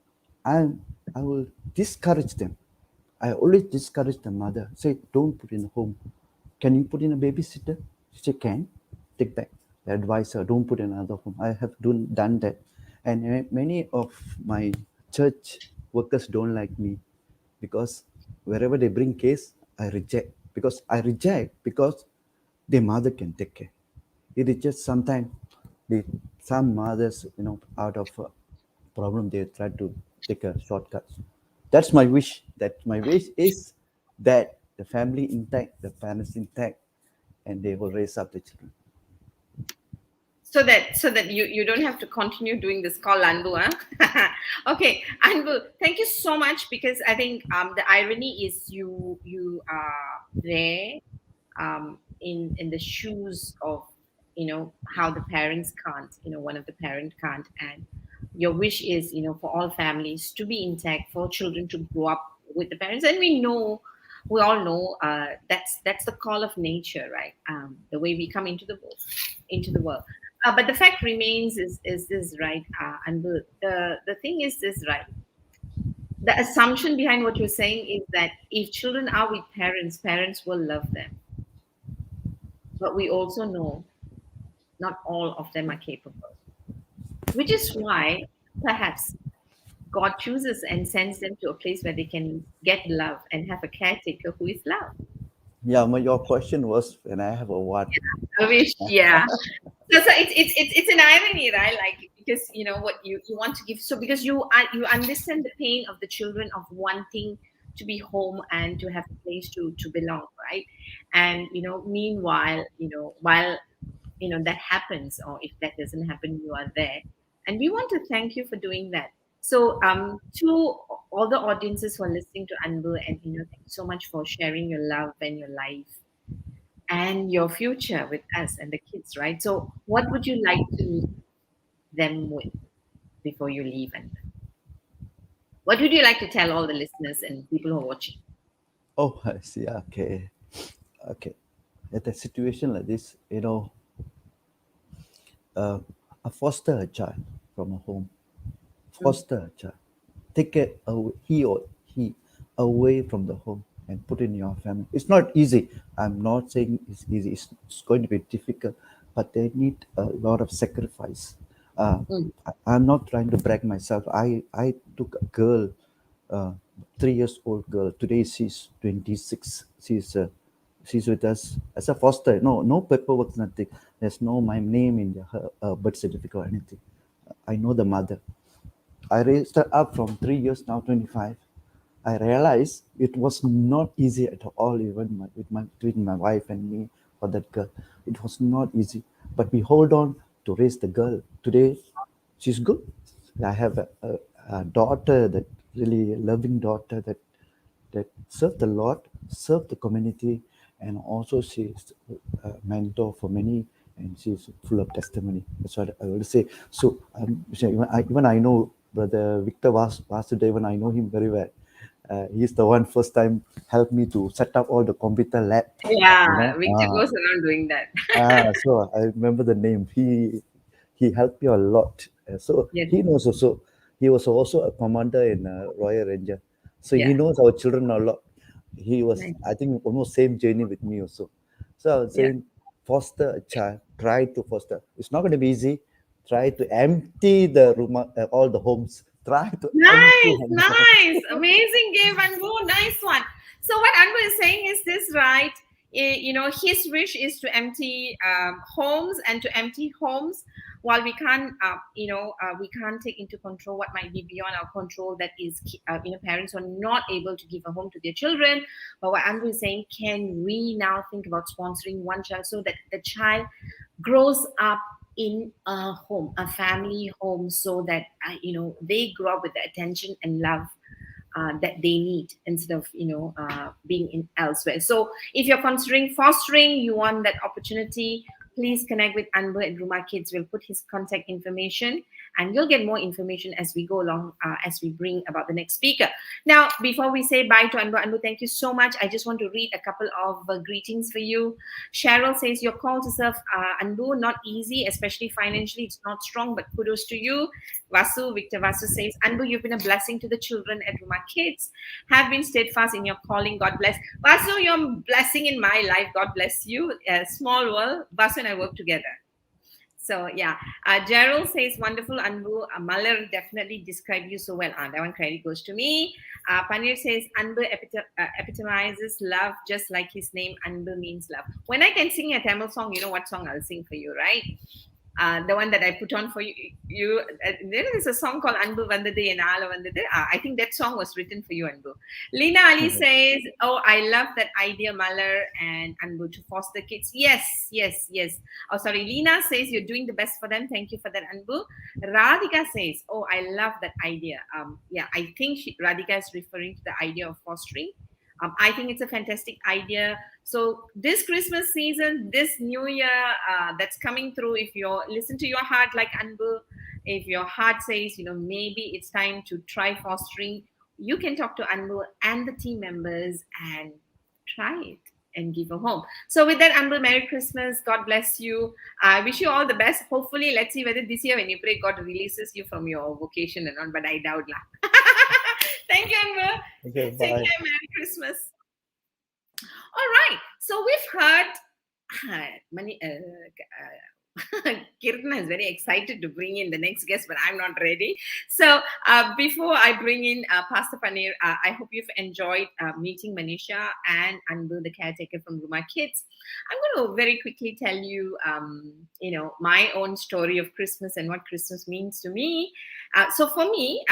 I I will discourage them. I always discourage the mother. Say, don't put in a home. Can you put in a babysitter? She say, can. Take back. I advise her, don't put in another home. I have done that. And many of my church workers don't like me because wherever they bring case, I reject. Because their mother can take care. It is just sometimes some mothers, out of problem, they try to take a shortcut. That's my wish. That my wish is that the family intact, the parents intact, and they will raise up the children. So that you don't have to continue doing this call, Anbu. Huh? Okay, Anbu, thank you so much, because I think the irony is you are there in the shoes of how the parents can't, one of the parent can't, and your wish is for all families to be intact, for children to grow up with the parents. And we all know that's the call of nature, right? The way we come into the world. But the fact remains is this, right? And the thing is this, right? the assumption behind what you're saying is that if children are with parents, parents will love them. But we also know not all of them are capable, which is why perhaps God chooses and sends them to a place where they can get love and have a caretaker who is love. Yeah, your question was, and I have a what? I wish, yeah. So it's an irony, right? Like, because you know what you want to give. So because you understand the pain of the children of wanting to be home and to have a place to belong, right? And meanwhile, while that happens, or if that doesn't happen, you are there, and we want to thank you for doing that. So to all the audiences who are listening to Anbu, and thank you so much for sharing your love and your life and your future with us and the kids, right? So what would you like to leave them with before you leave? And what would you like to tell all the listeners and people who are watching? Oh, I see. Okay. Okay. At a situation like this, foster a child from a home, Mm, foster a child, take it away, he or he away from the home and put in your family. It's not easy. I'm not saying it's easy. It's going to be difficult, but they need a lot of sacrifice. mm, I'm not trying to brag myself. I took a girl, uh, 3 years old girl. Today she's 26. She's with us as a foster. No paperwork, nothing. There's no my name in her birth certificate or anything. I know the mother. I raised her up from 3 years, now 25. I realized it was not easy at all, even between my wife and me for that girl. It was not easy, but we hold on to raise the girl. Today, she's good. I have a daughter, that really loving daughter that served the Lord, served the community, and also she's a mentor for many, and she's full of testimony. That's what I will say. So, even I know Brother Victor Vasudevan, I know him very well. He's the one first time helped me to set up all the computer lab, yeah, you know. Victor goes around doing that. So I remember the name. He helped me a lot. So Yes. he knows also. He was also a commander in Royal Ranger. So he Yeah. knows our children a lot. He was, Nice. I think, almost same journey with me also. So I was Yeah. saying, foster a child. Try to foster. It's not going to be easy. Try to empty the room, all the homes. Try to empty Nice, them. nice, amazing game, Anbu. Nice one. So what Anbu is saying is this, right? His wish is to empty homes and to empty homes. While we can't, we can't take into control what might be beyond our control. That is, parents who are not able to give a home to their children. But what Anbu is saying, can we now think about sponsoring one child so that the child grows up in a home, a family home, so that they grow up with the attention and love that they need, instead of being in elsewhere. So if you're considering fostering, you want that opportunity, please connect with Anbu at Rumah Kids. We'll put his contact information, and you'll get more information as we go along, as we bring about the next speaker. Now, before we say bye to Anbu, thank you so much. I just want to read a couple of greetings for you. Cheryl says, your call to serve Anbu, not easy, especially financially. It's not strong, but kudos to you. Victor Vasu says, Anbu, you've been a blessing to the children at Rumah Kids. Have been steadfast in your calling. God bless. Vasu, you're a blessing in my life. God bless you. Small world. Vasu and I work together. So yeah, Gerald says, wonderful, Anbu. Malar definitely described you so well. That one credit goes to me. Panir says, Anbu epitomizes love, just like his name. Anbu means love. When I can sing a Tamil song, you know what song I'll sing for you, right? The one that I put on for you, there is a song called Anbu Vandade and Ala Vandade. I think that song was written for you, Anbu. Lina Ali says, oh, I love that idea, Malar and Anbu, to foster kids. Yes, yes, yes. Oh, sorry. Lina says, you're doing the best for them. Thank you for that, Anbu. Radhika says, oh, I love that idea. Yeah, I think Radhika is referring to the idea of fostering. I think it's a fantastic idea. So this Christmas season, this new year that's coming through, if you listen to your heart like Anbu, if your heart says, maybe it's time to try fostering, you can talk to Anbu and the team members and try it and give a home. So with that, Anbu, Merry Christmas. God bless you. I wish you all the best. Hopefully, let's see whether this year when you pray, God releases you from your vocation and all, but I doubt lah. Thank you, Amber. Okay, Take bye. care. Merry Christmas. All right. So we've heard many. Kirtana is very excited to bring in the next guest, but I'm not ready. So before I bring in Pastor Paneer, I hope you've enjoyed meeting Manisha and Anbu, the caretaker from Rumah Kids. I'm going to very quickly tell you, my own story of Christmas and what Christmas means to me. So for me,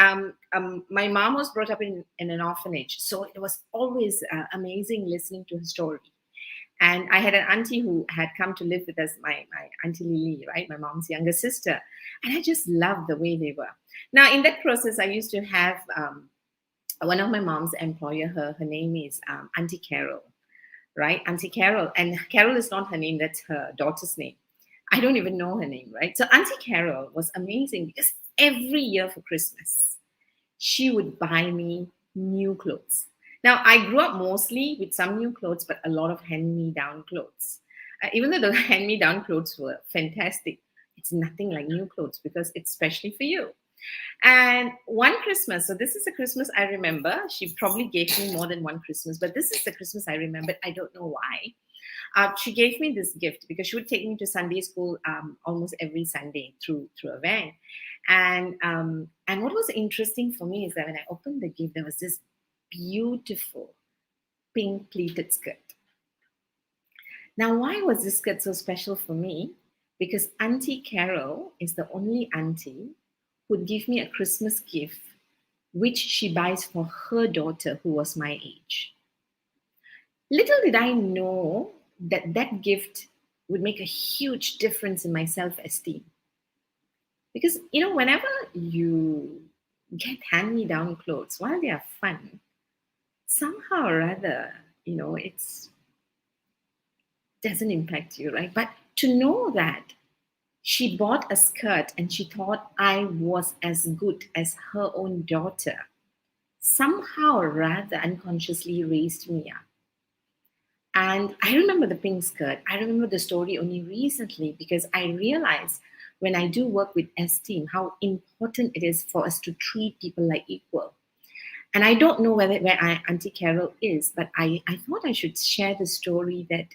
my mom was brought up in an orphanage, so it was always amazing listening to her story. And I had an auntie who had come to live with us, my auntie Lily, right, my mom's younger sister, and I just loved the way they were. Now, in that process, I used to have one of my mom's employer. Her name is Auntie Carol, right? Auntie Carol, and Carol is not her name; that's her daughter's name. I don't even know her name, right? So Auntie Carol was amazing because every year for Christmas, she would buy me new clothes. Now, I grew up mostly with some new clothes, but a lot of hand me down clothes. Even though the hand me down clothes were fantastic, it's nothing like new clothes because it's specially for you. And one Christmas, so this is a Christmas I remember. She probably gave me more than one Christmas, but this is the Christmas I remember. I don't know why. She gave me this gift because she would take me to Sunday school almost every Sunday through a van. And what was interesting for me is that when I opened the gift, there was this beautiful pink pleated skirt. Now, why was this skirt so special for me? Because Auntie Carol is the only auntie who'd give me a Christmas gift which she buys for her daughter who was my age. Little did I know that that gift would make a huge difference in my self-esteem. Because, whenever you get hand-me-down clothes, while they are fun, somehow or other, it's doesn't impact you, right? But to know that she bought a skirt and she thought I was as good as her own daughter, somehow or rather unconsciously raised me up. And I remember the pink skirt. I remember the story only recently because I realized when I do work with esteem, how important it is for us to treat people like equal. And I don't know where Auntie Carol is, but I thought I should share the story that,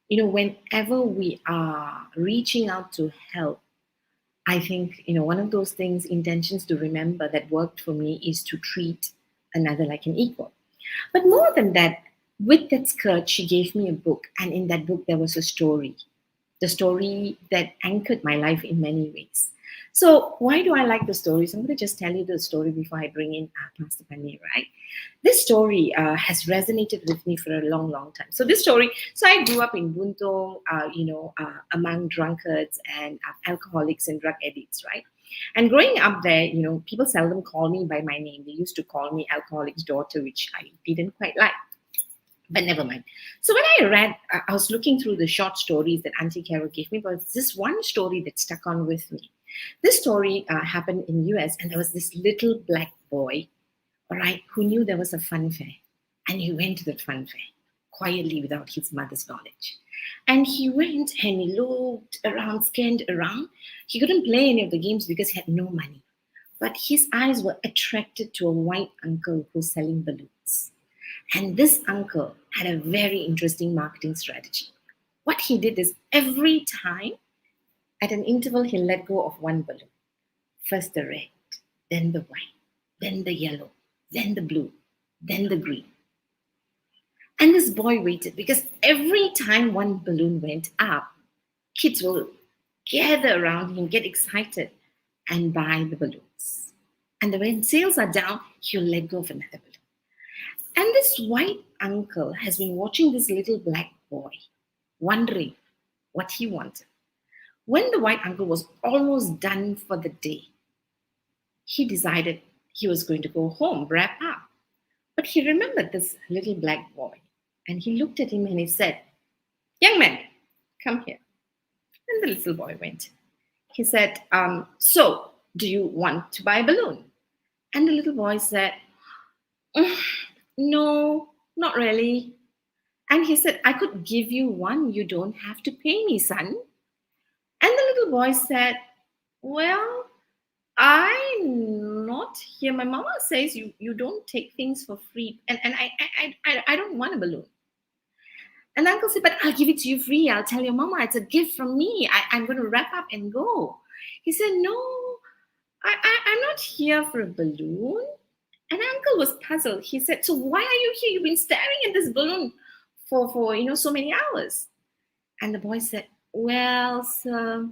whenever we are reaching out to help, I think, one of those things, intentions to remember that worked for me is to treat another like an equal. But more than that, with that skirt, she gave me a book. And in that book, there was a story, the story that anchored my life in many ways. So why do I like the stories? I'm going to just tell you the story before I bring in Pastor Paneer, right? This story has resonated with me for a long, long time. So I grew up in Buntung, among drunkards and alcoholics and drug addicts, right? And growing up there, people seldom call me by my name. They used to call me alcoholic's daughter, which I didn't quite like. But never mind. So when I read, I was looking through the short stories that Auntie Carol gave me, but this one story that stuck on with me. This story happened in US, and there was this little black boy, all right, who knew there was a fun fair. And he went to that fun fair quietly without his mother's knowledge. And he went and he looked around, scanned around. He couldn't play any of the games because he had no money. But his eyes were attracted to a white uncle who's selling balloons. And this uncle had a very interesting marketing strategy. What he did is every time at an interval, he let go of one balloon. First the red, then the white, then the yellow, then the blue, then the green. And this boy waited because every time one balloon went up, kids will gather around him, get excited, and buy the balloons. And then when sales are down, he'll let go of another balloon. And this white uncle has been watching this little black boy, wondering what he wanted. When the white uncle was almost done for the day, he decided he was going to go home, wrap up. But he remembered this little black boy, and he looked at him and he said, "Young man, come here." And the little boy went. He said, "So, do you want to buy a balloon?" And the little boy said, "No, not really." And he said, "I could give you one. You don't have to pay me, son." And the little boy said, "Well, I'm not here. My mama says you don't take things for free, and I don't want a balloon. And uncle said, but I'll give it to you free. I'll tell your mama it's a gift from me. I'm going to wrap up and go. He said, no, I'm not here for a balloon. And uncle was puzzled. He said, so why are you here? You've been staring at this balloon for so many hours. And the boy said, well, sir,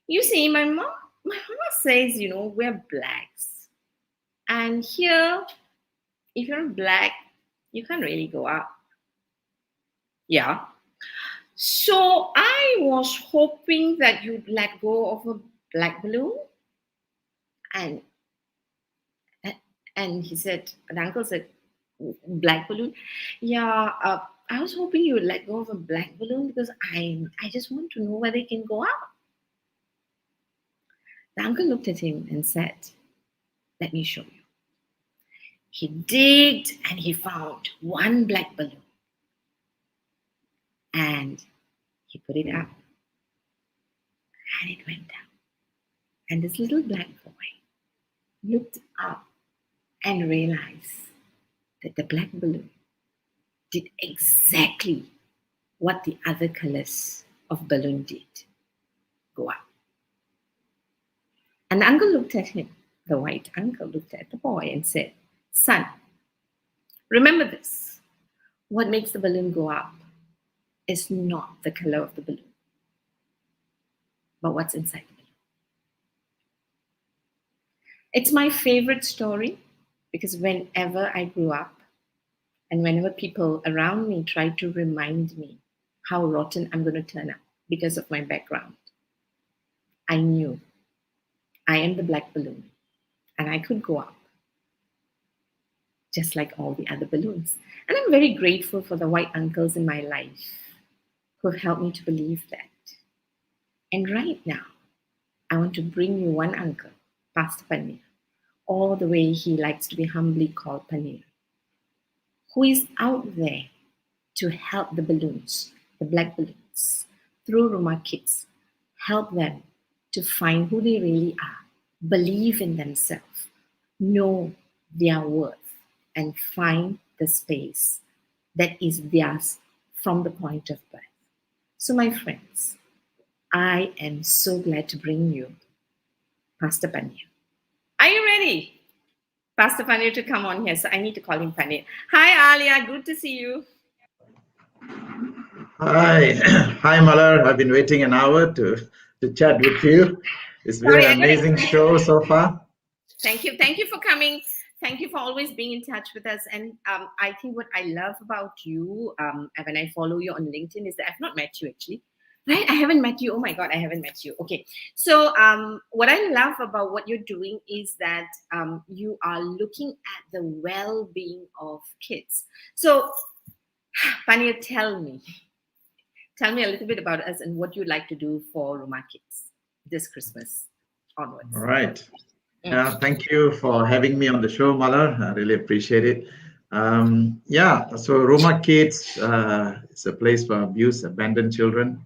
you see, my mama says, we're blacks. And here, if you're black, you can't really go up. Yeah. So I was hoping that you'd let go of a black balloon. And he said, the uncle said, black balloon? Yeah, I was hoping you would let go of a black balloon because I just want to know whether it can go up. The uncle looked at him and said, let me show you. He digged and he found one black balloon. And he put it up. And it went down. And this little black boy looked up and realized that the black balloon did exactly what the other colors of balloon did. Go up. And the uncle looked at him. The white uncle looked at the boy and said, son, remember this. What makes the balloon go up is not the color of the balloon, but what's inside the balloon. It's my favorite story because whenever I grew up and whenever people around me tried to remind me how rotten I'm going to turn out because of my background, I knew I am the black balloon and I could go up just like all the other balloons. And I'm very grateful for the white uncles in my life who have helped me to believe that. And right now, I want to bring you one uncle, Pastor Panir, all the way he likes to be humbly called Panir, who is out there to help the balloons, the black balloons, through Rumah Kids, help them to find who they really are, believe in themselves, know their worth, and find the space that is theirs from the point of birth. So, my friends, I am so glad to bring you Pastor Panir. Are you ready, Pastor Panir, to come on here? So I need to call him Panir. Hi, Alia. Good to see you. Hi, hi, Malar. I've been waiting an hour to chat with you. It's been an amazing show so far. Thank you. Thank you for coming. Thank you for always being in touch with us. And I think what I love about you, when I follow you on LinkedIn, is that I've not met you actually. Right? I haven't met you. Oh my God, I haven't met you. Okay. So what I love about what you're doing is that you are looking at the well-being of kids. So Panir, tell me a little bit about us and what you'd like to do for Rumah Kids this Christmas onwards. All right. Thank you for having me on the show, Malar. I really appreciate it. So Rumah Kids is a place for abused, abandoned children.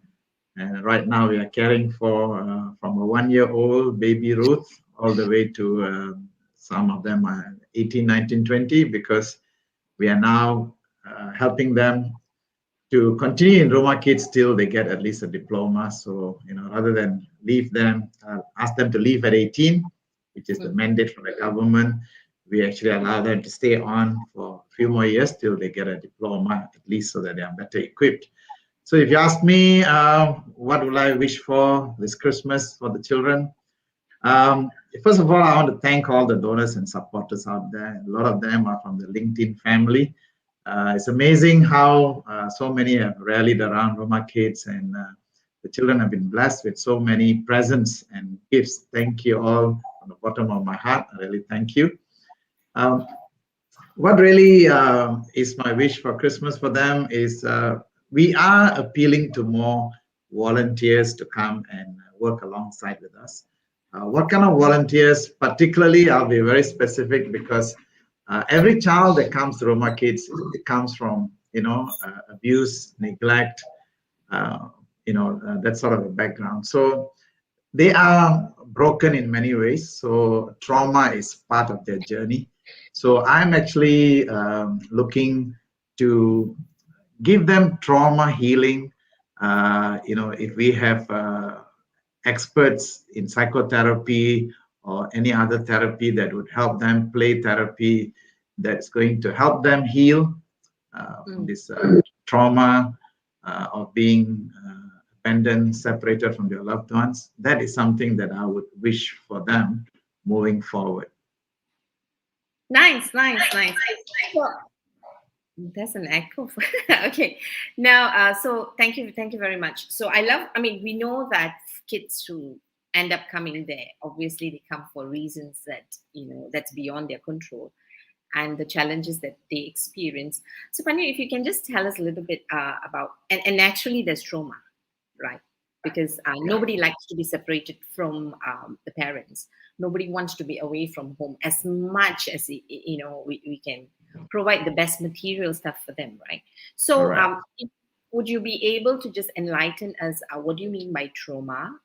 And right now we are caring for from a 1-year-old baby Ruth all the way to some of them are 18, 19, 20, because we are now helping them to continue in Rumah Kids till they get at least a diploma. So, rather than leave them, ask them to leave at 18, which is the mandate from the government, we actually allow them to stay on for a few more years till they get a diploma, at least so that they are better equipped. So if you ask me, what will I wish for this Christmas for the children? First of all, I want to thank all the donors and supporters out there. A lot of them are from the LinkedIn family. It's amazing how so many have rallied around Rumah Kids, and the children have been blessed with so many presents and gifts. Thank you all from the bottom of my heart. I really thank you. What really is my wish for Christmas for them is we are appealing to more volunteers to come and work alongside with us. What kind of volunteers? Particularly, I'll be very specific because every child that comes to Rumah Kids, it comes from, abuse, neglect, that sort of a background. So they are broken in many ways. So trauma is part of their journey. So I'm actually looking to give them trauma healing. If we have experts in psychotherapy or any other therapy that would help them, play therapy that's going to help them heal from this trauma of being abandoned, separated from their loved ones. That is something that I would wish for them moving forward. Nice. Well, there's an echo. Okay. Now, so thank you very much. So we know that kids who end up coming there, obviously they come for reasons that, that's beyond their control, and the challenges that they experience. So Panyu, if you can just tell us a little bit about, and naturally there's trauma, right? Because nobody likes to be separated from the parents. Nobody wants to be away from home as much as we can provide the best material stuff for them, right? So would you be able to just enlighten us what do you mean by trauma,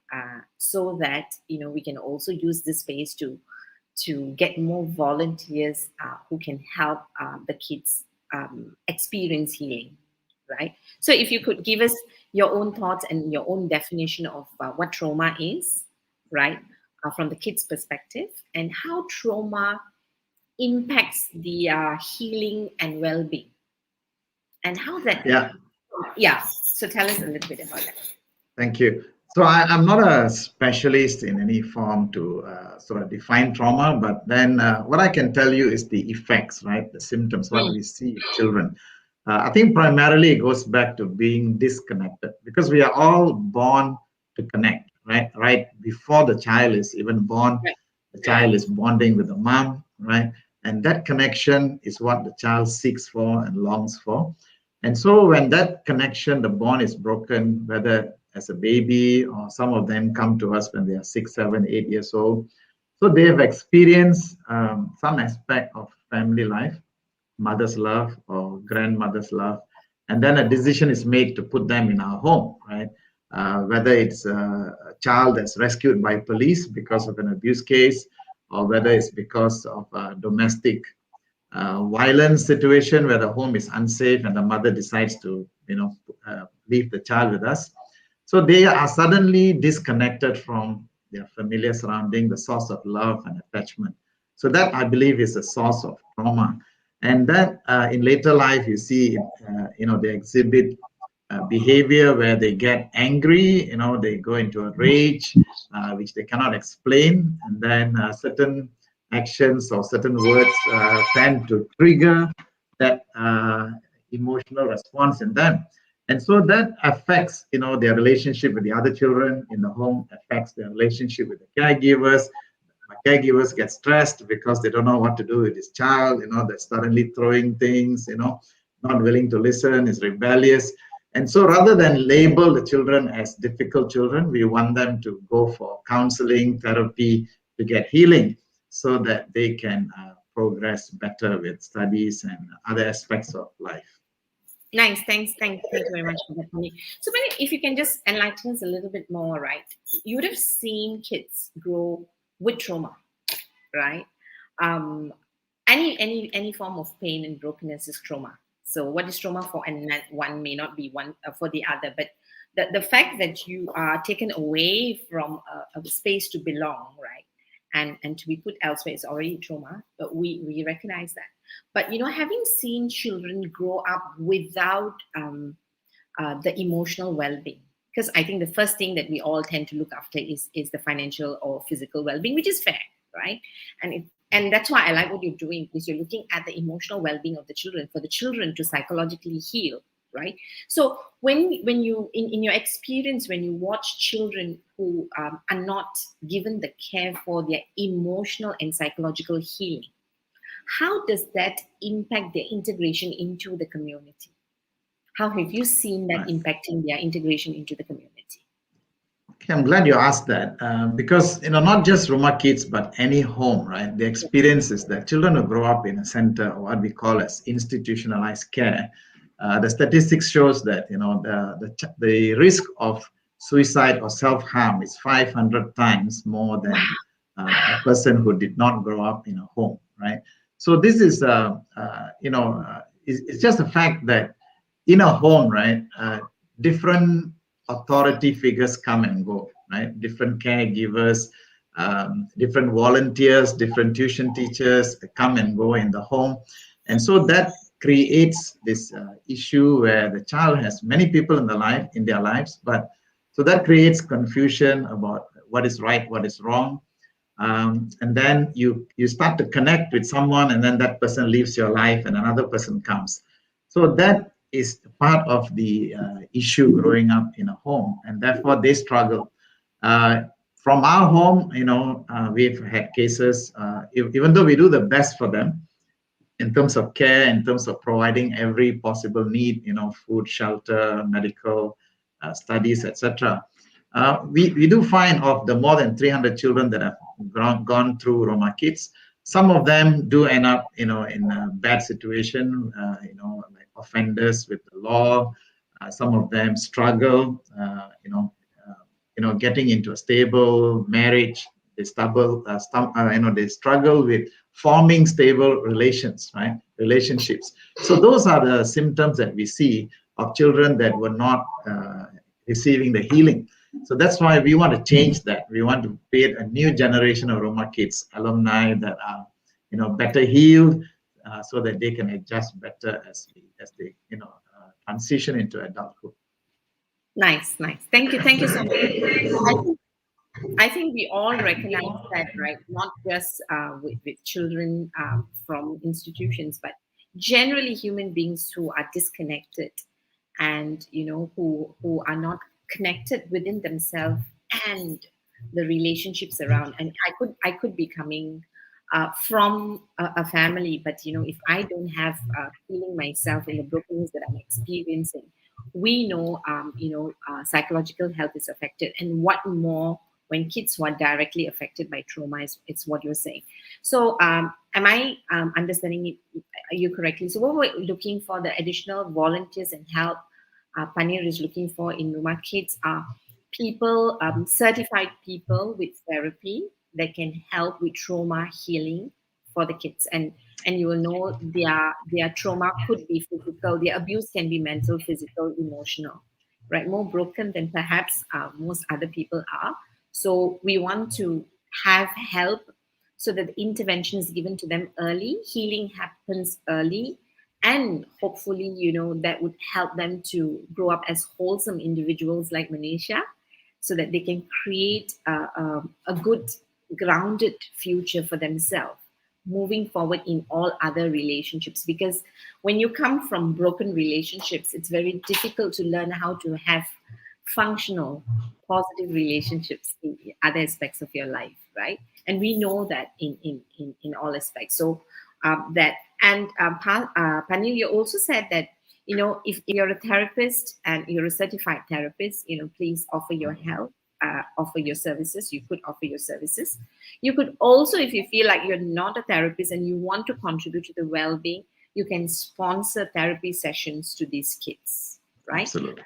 so that we can also use this space to get more volunteers who can help the kids experience healing, right? So if you could give us your own thoughts and your own definition of what trauma is, right, from the kids' perspective, and how trauma impacts the healing and well-being, and how that. Yeah. So tell us a little bit about that. Thank you. So I'm not a specialist in any form to sort of define trauma, but then what I can tell you is the effects, right? The symptoms, what we see in children. I think primarily it goes back to being disconnected, because we are all born to connect, right? Right before the child is even born, the child is bonding with the mom, right? And that connection is what the child seeks for and longs for. And so when that connection, the bond is broken, whether as a baby or some of them come to us when they are 6, 7, 8 years old, so they have experienced some aspect of family life, mother's love or grandmother's love, and then a decision is made to put them in our home, right? Whether it's a child that's rescued by police because of an abuse case, or whether it's because of a domestic violence situation where the home is unsafe and the mother decides to leave the child with us. So they are suddenly disconnected from their familiar surrounding, the source of love and attachment. So that, I believe, is a source of trauma. And that in later life, you see, they exhibit behavior where they get angry, they go into a rage, which they cannot explain. And then certain actions or certain words tend to trigger that emotional response in them. And so that affects, their relationship with the other children in the home, affects their relationship with the caregivers. Caregivers get stressed because they don't know what to do with this child. They're suddenly throwing things, not willing to listen, is rebellious. And so rather than label the children as difficult children, we want them to go for counseling, therapy to get healing so that they can progress better with studies and other aspects of life. Nice. Thank you very much for that. So if you can just enlighten us a little bit more, right? You would have seen kids grow with trauma, right? Any form of pain and brokenness is trauma. So what is trauma for and one may not be one for the other, but the fact that you are taken away from a space to belong, right, and to be put elsewhere is already trauma. But we recognize that. But having seen children grow up without the emotional well-being, because I think the first thing that we all tend to look after is the financial or physical well-being, which is fair, right? And that's why I like what you're doing, because you're looking at the emotional well-being of the children, for the children to psychologically heal, right? So when you, in your experience, when you watch children who are not given the care for their emotional and psychological healing, how does that impact their integration into the community? How have you seen that impacting their integration into the community? Okay, I'm glad you asked that because, not just Rumah kids, but any home, right? The experience is that children who grow up in a center, or what we call as institutionalized care, the statistics shows that, the risk of suicide or self-harm is 500 times more than a person who did not grow up in a home, right? So this is, it's just a fact that in a home, right, different authority figures come and go, right? Different caregivers, different volunteers, different tuition teachers come and go in the home. And so that creates this issue where the child has many people in their lives, but so that creates confusion about what is right, what is wrong. And then you start to connect with someone, and then that person leaves your life and another person comes. So that is part of the issue growing up in a home, and therefore they struggle. From our home, we've had cases, even though we do the best for them in terms of care, in terms of providing every possible need, food, shelter, medical, studies, etc. We do find of the more than 300 children that have gone through Roma Kids, some of them do end up, in a bad situation, like offenders with the law. Some of them struggle, getting into a stable marriage. They they struggle with forming stable relationships. So those are the symptoms that we see of children that were not receiving the healing. So that's why we want to change that. We want to create a new generation of Roma Kids alumni that are, better healed, so that they can adjust better as they transition into adulthood. Nice. Thank you so much. I think we all recognize that, right? Not just with children from institutions, but generally human beings who are disconnected, and who are not connected within themselves and the relationships around. And I could be coming from a family, but if I don't have healing myself in the brokenness that I'm experiencing, we know psychological health is affected, and what more when kids who are directly affected by trauma it's what you're saying. So am I understanding you correctly? So what we're looking for, the additional volunteers and help Panir is looking for in Rumah Kids are people, certified people with therapy that can help with trauma healing for the kids. And you will know their trauma could be physical, their abuse can be mental, physical, emotional, right? More broken than perhaps most other people are. So we want to have help so that the intervention is given to them early, healing happens early, and hopefully, that would help them to grow up as wholesome individuals like Manisha, so that they can create a good, grounded future for themselves moving forward in all other relationships. Because when you come from broken relationships, it's very difficult to learn how to have functional, positive relationships in other aspects of your life, right? And we know that in all aspects. So Panil, you also said that if you're a therapist and you're a certified therapist, please offer your help, offer your services. You could offer your services. You could also, if you feel like you're not a therapist and you want to contribute to the well-being, you can sponsor therapy sessions to these kids. Right. Absolutely.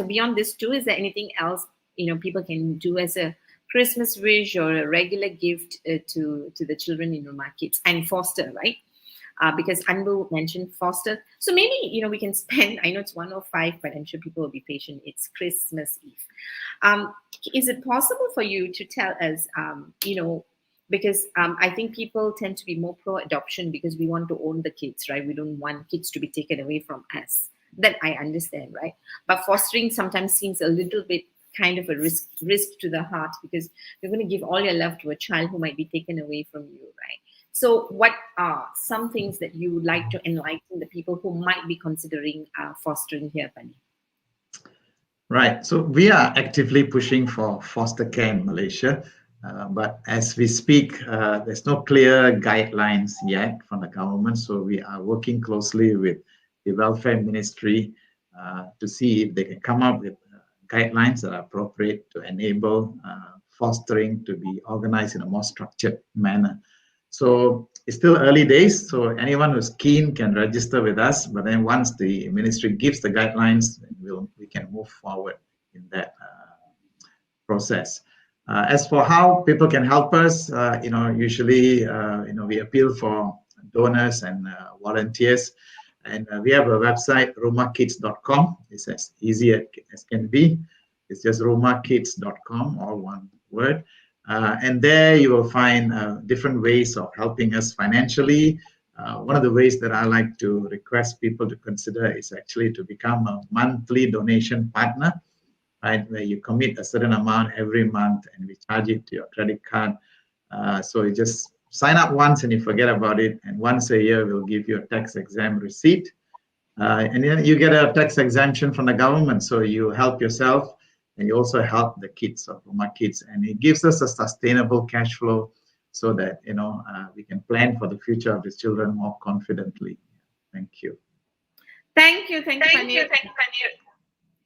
Beyond this too, is there anything else people can do as a Christmas wish or a regular gift to the children in Rumah Kids and foster, right? Because Anbu mentioned foster. So maybe we can spend. I know it's 1:05, but I'm sure people will be patient. It's Christmas Eve. Is it possible for you to tell us, because I think people tend to be more pro-adoption because we want to own the kids, right? We don't want kids to be taken away from us. That I understand, right? But fostering sometimes seems a little bit kind of a risk to the heart, because you're going to give all your love to a child who might be taken away from you, right? So what are some things that you would like to enlighten the people who might be considering fostering here, Pani? Right. So we are actively pushing for foster care in Malaysia. But as we speak, there's no clear guidelines yet from the government. So we are working closely with the welfare ministry to see if they can come up with guidelines that are appropriate to enable fostering to be organized in a more structured manner. So it's still early days, so anyone who's keen can register with us, but then once the ministry gives the guidelines, we can move forward in that process. As for how people can help us, usually, we appeal for donors and volunteers. And we have a website, rumahkids.com. It's as easy as can be. It's just rumahkids.com, all one word. And there you will find different ways of helping us financially. One of the ways that I like to request people to consider is actually to become a monthly donation partner, right? Where you commit a certain amount every month and we charge it to your credit card. So you just sign up once and you forget about it. And once a year, we'll give you a tax exempt receipt. And then you get a tax exemption from the government. So you help yourself and you also help the kids of Rumah Kids. And it gives us a sustainable cash flow so that, we can plan for the future of these children more confidently. Thank you. Thank you, Panir.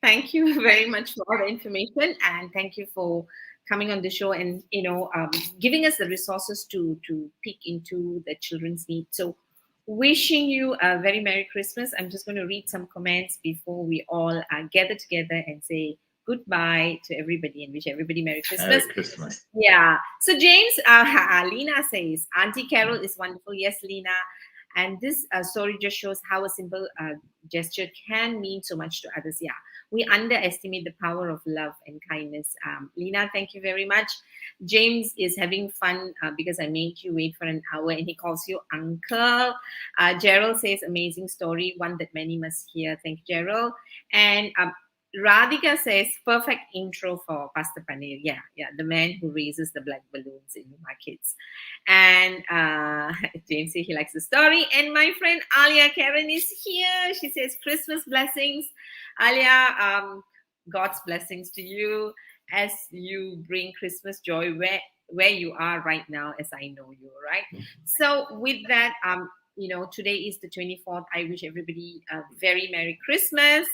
Thank you very much for all the information, and thank you for coming on the show and giving us the resources to peek into the children's needs. So, wishing you a very Merry Christmas. I'm just going to read some comments before we all gather together and say goodbye to everybody and wish everybody Merry Christmas. Merry Christmas. Yeah. So James, Lena says, Auntie Carol is wonderful. Yes, Lena. And this story just shows how a simple gesture can mean so much to others. Yeah, we underestimate the power of love and kindness. Lena, thank you very much. James is having fun because I made you wait for an hour and he calls you uncle. Gerald says, amazing story, one that many must hear. Thank you, Gerald. And Radhika says, perfect intro for Pastor Panir. Yeah, the man who raises the black balloons in my kids. And James says he likes the story. And my friend Alia Karen is here. She says, Christmas blessings. Alia, God's blessings to you as you bring Christmas joy where you are right now, as I know you, right? So with that, today is the 24th. I wish everybody a very Merry Christmas.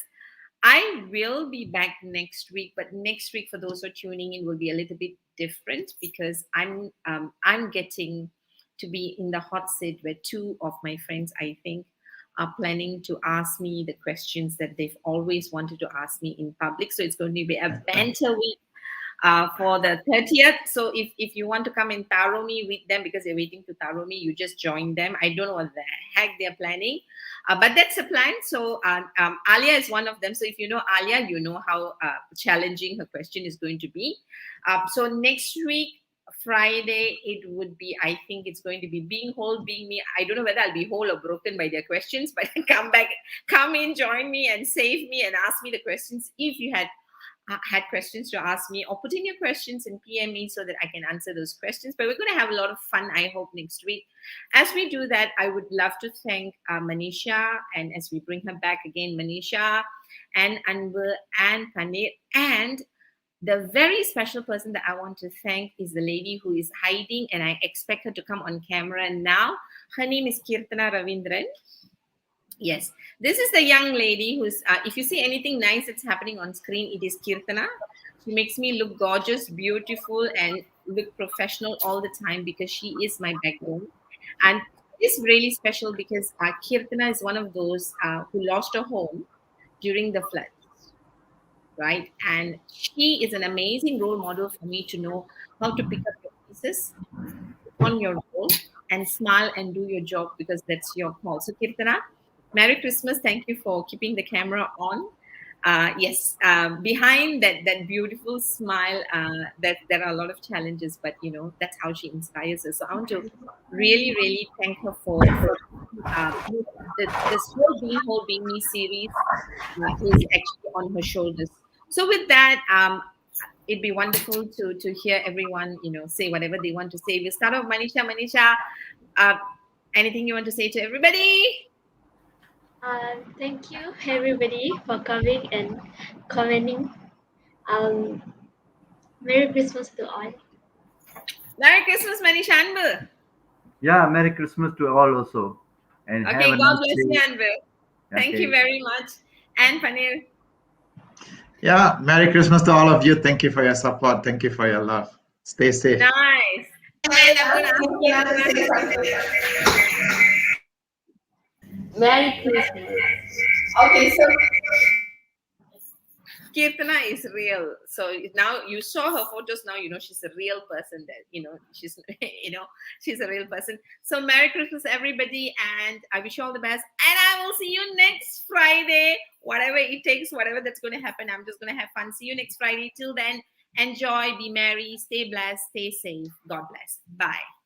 I will be back next week, but next week for those who are tuning in will be a little bit different because I'm getting to be in the hot seat where two of my friends, I think, are planning to ask me the questions that they've always wanted to ask me in public. So it's going to be a banter week for the 30th. So if you want to come and taro me with them because they're waiting to taro me, you just join them. I don't know what the heck they're planning. But that's a plan. So Alia is one of them. So if you know Alia, you know how challenging her question is going to be. So next week, Friday, it would be, I think it's going to be being whole, being me. I don't know whether I'll be whole or broken by their questions, but come in, join me and save me and ask me the questions if you had questions to ask me, or put in your questions and PM me so that I can answer those questions. But we're going to have a lot of fun, I hope, next week. As we do that, I would love to thank Manisha, and as we bring her back again, Manisha and Anwar and Panir. And the very special person that I want to thank is the lady who is hiding, and I expect her to come on camera now. Her name is Kirtana Ravindran. Yes, this is the young lady who's, if you see anything nice that's happening on screen, it is Kirtana. She makes me look gorgeous, beautiful, and look professional all the time because she is my backbone. And it's really special because Kirtana is one of those who lost her home during the floods, right? And she is an amazing role model for me to know how to pick up your pieces on your role and smile and do your job because that's your call. So Kirtana, Merry Christmas. Thank you for keeping the camera on. Yes, behind that beautiful smile, that there are a lot of challenges, but that's how she inspires us. So I want to really, really thank her for this whole Being Me series is actually on her shoulders. So with that, it'd be wonderful to hear everyone say whatever they want to say. We'll start off, Manisha. Manisha, anything you want to say to everybody? Thank you everybody for coming and commenting. Merry Christmas to all. Merry Christmas, Manisha Anbu. Yeah, Merry Christmas to all also. And okay, God bless you, Anbu. Thank you very much. And Panir. Yeah, Merry Christmas to all of you. Thank you for your support. Thank you for your love. Stay safe. Nice. And I'm going to ask you Merry Christmas. Okay, so Kirtana is real. So now you saw her photos. Now you know she's a real person. That she's she's a real person. So Merry Christmas, everybody, and I wish you all the best. And I will see you next Friday. Whatever it takes, whatever that's going to happen, I'm just going to have fun. See you next Friday. Till then, enjoy, be merry, stay blessed, stay safe. God bless. Bye.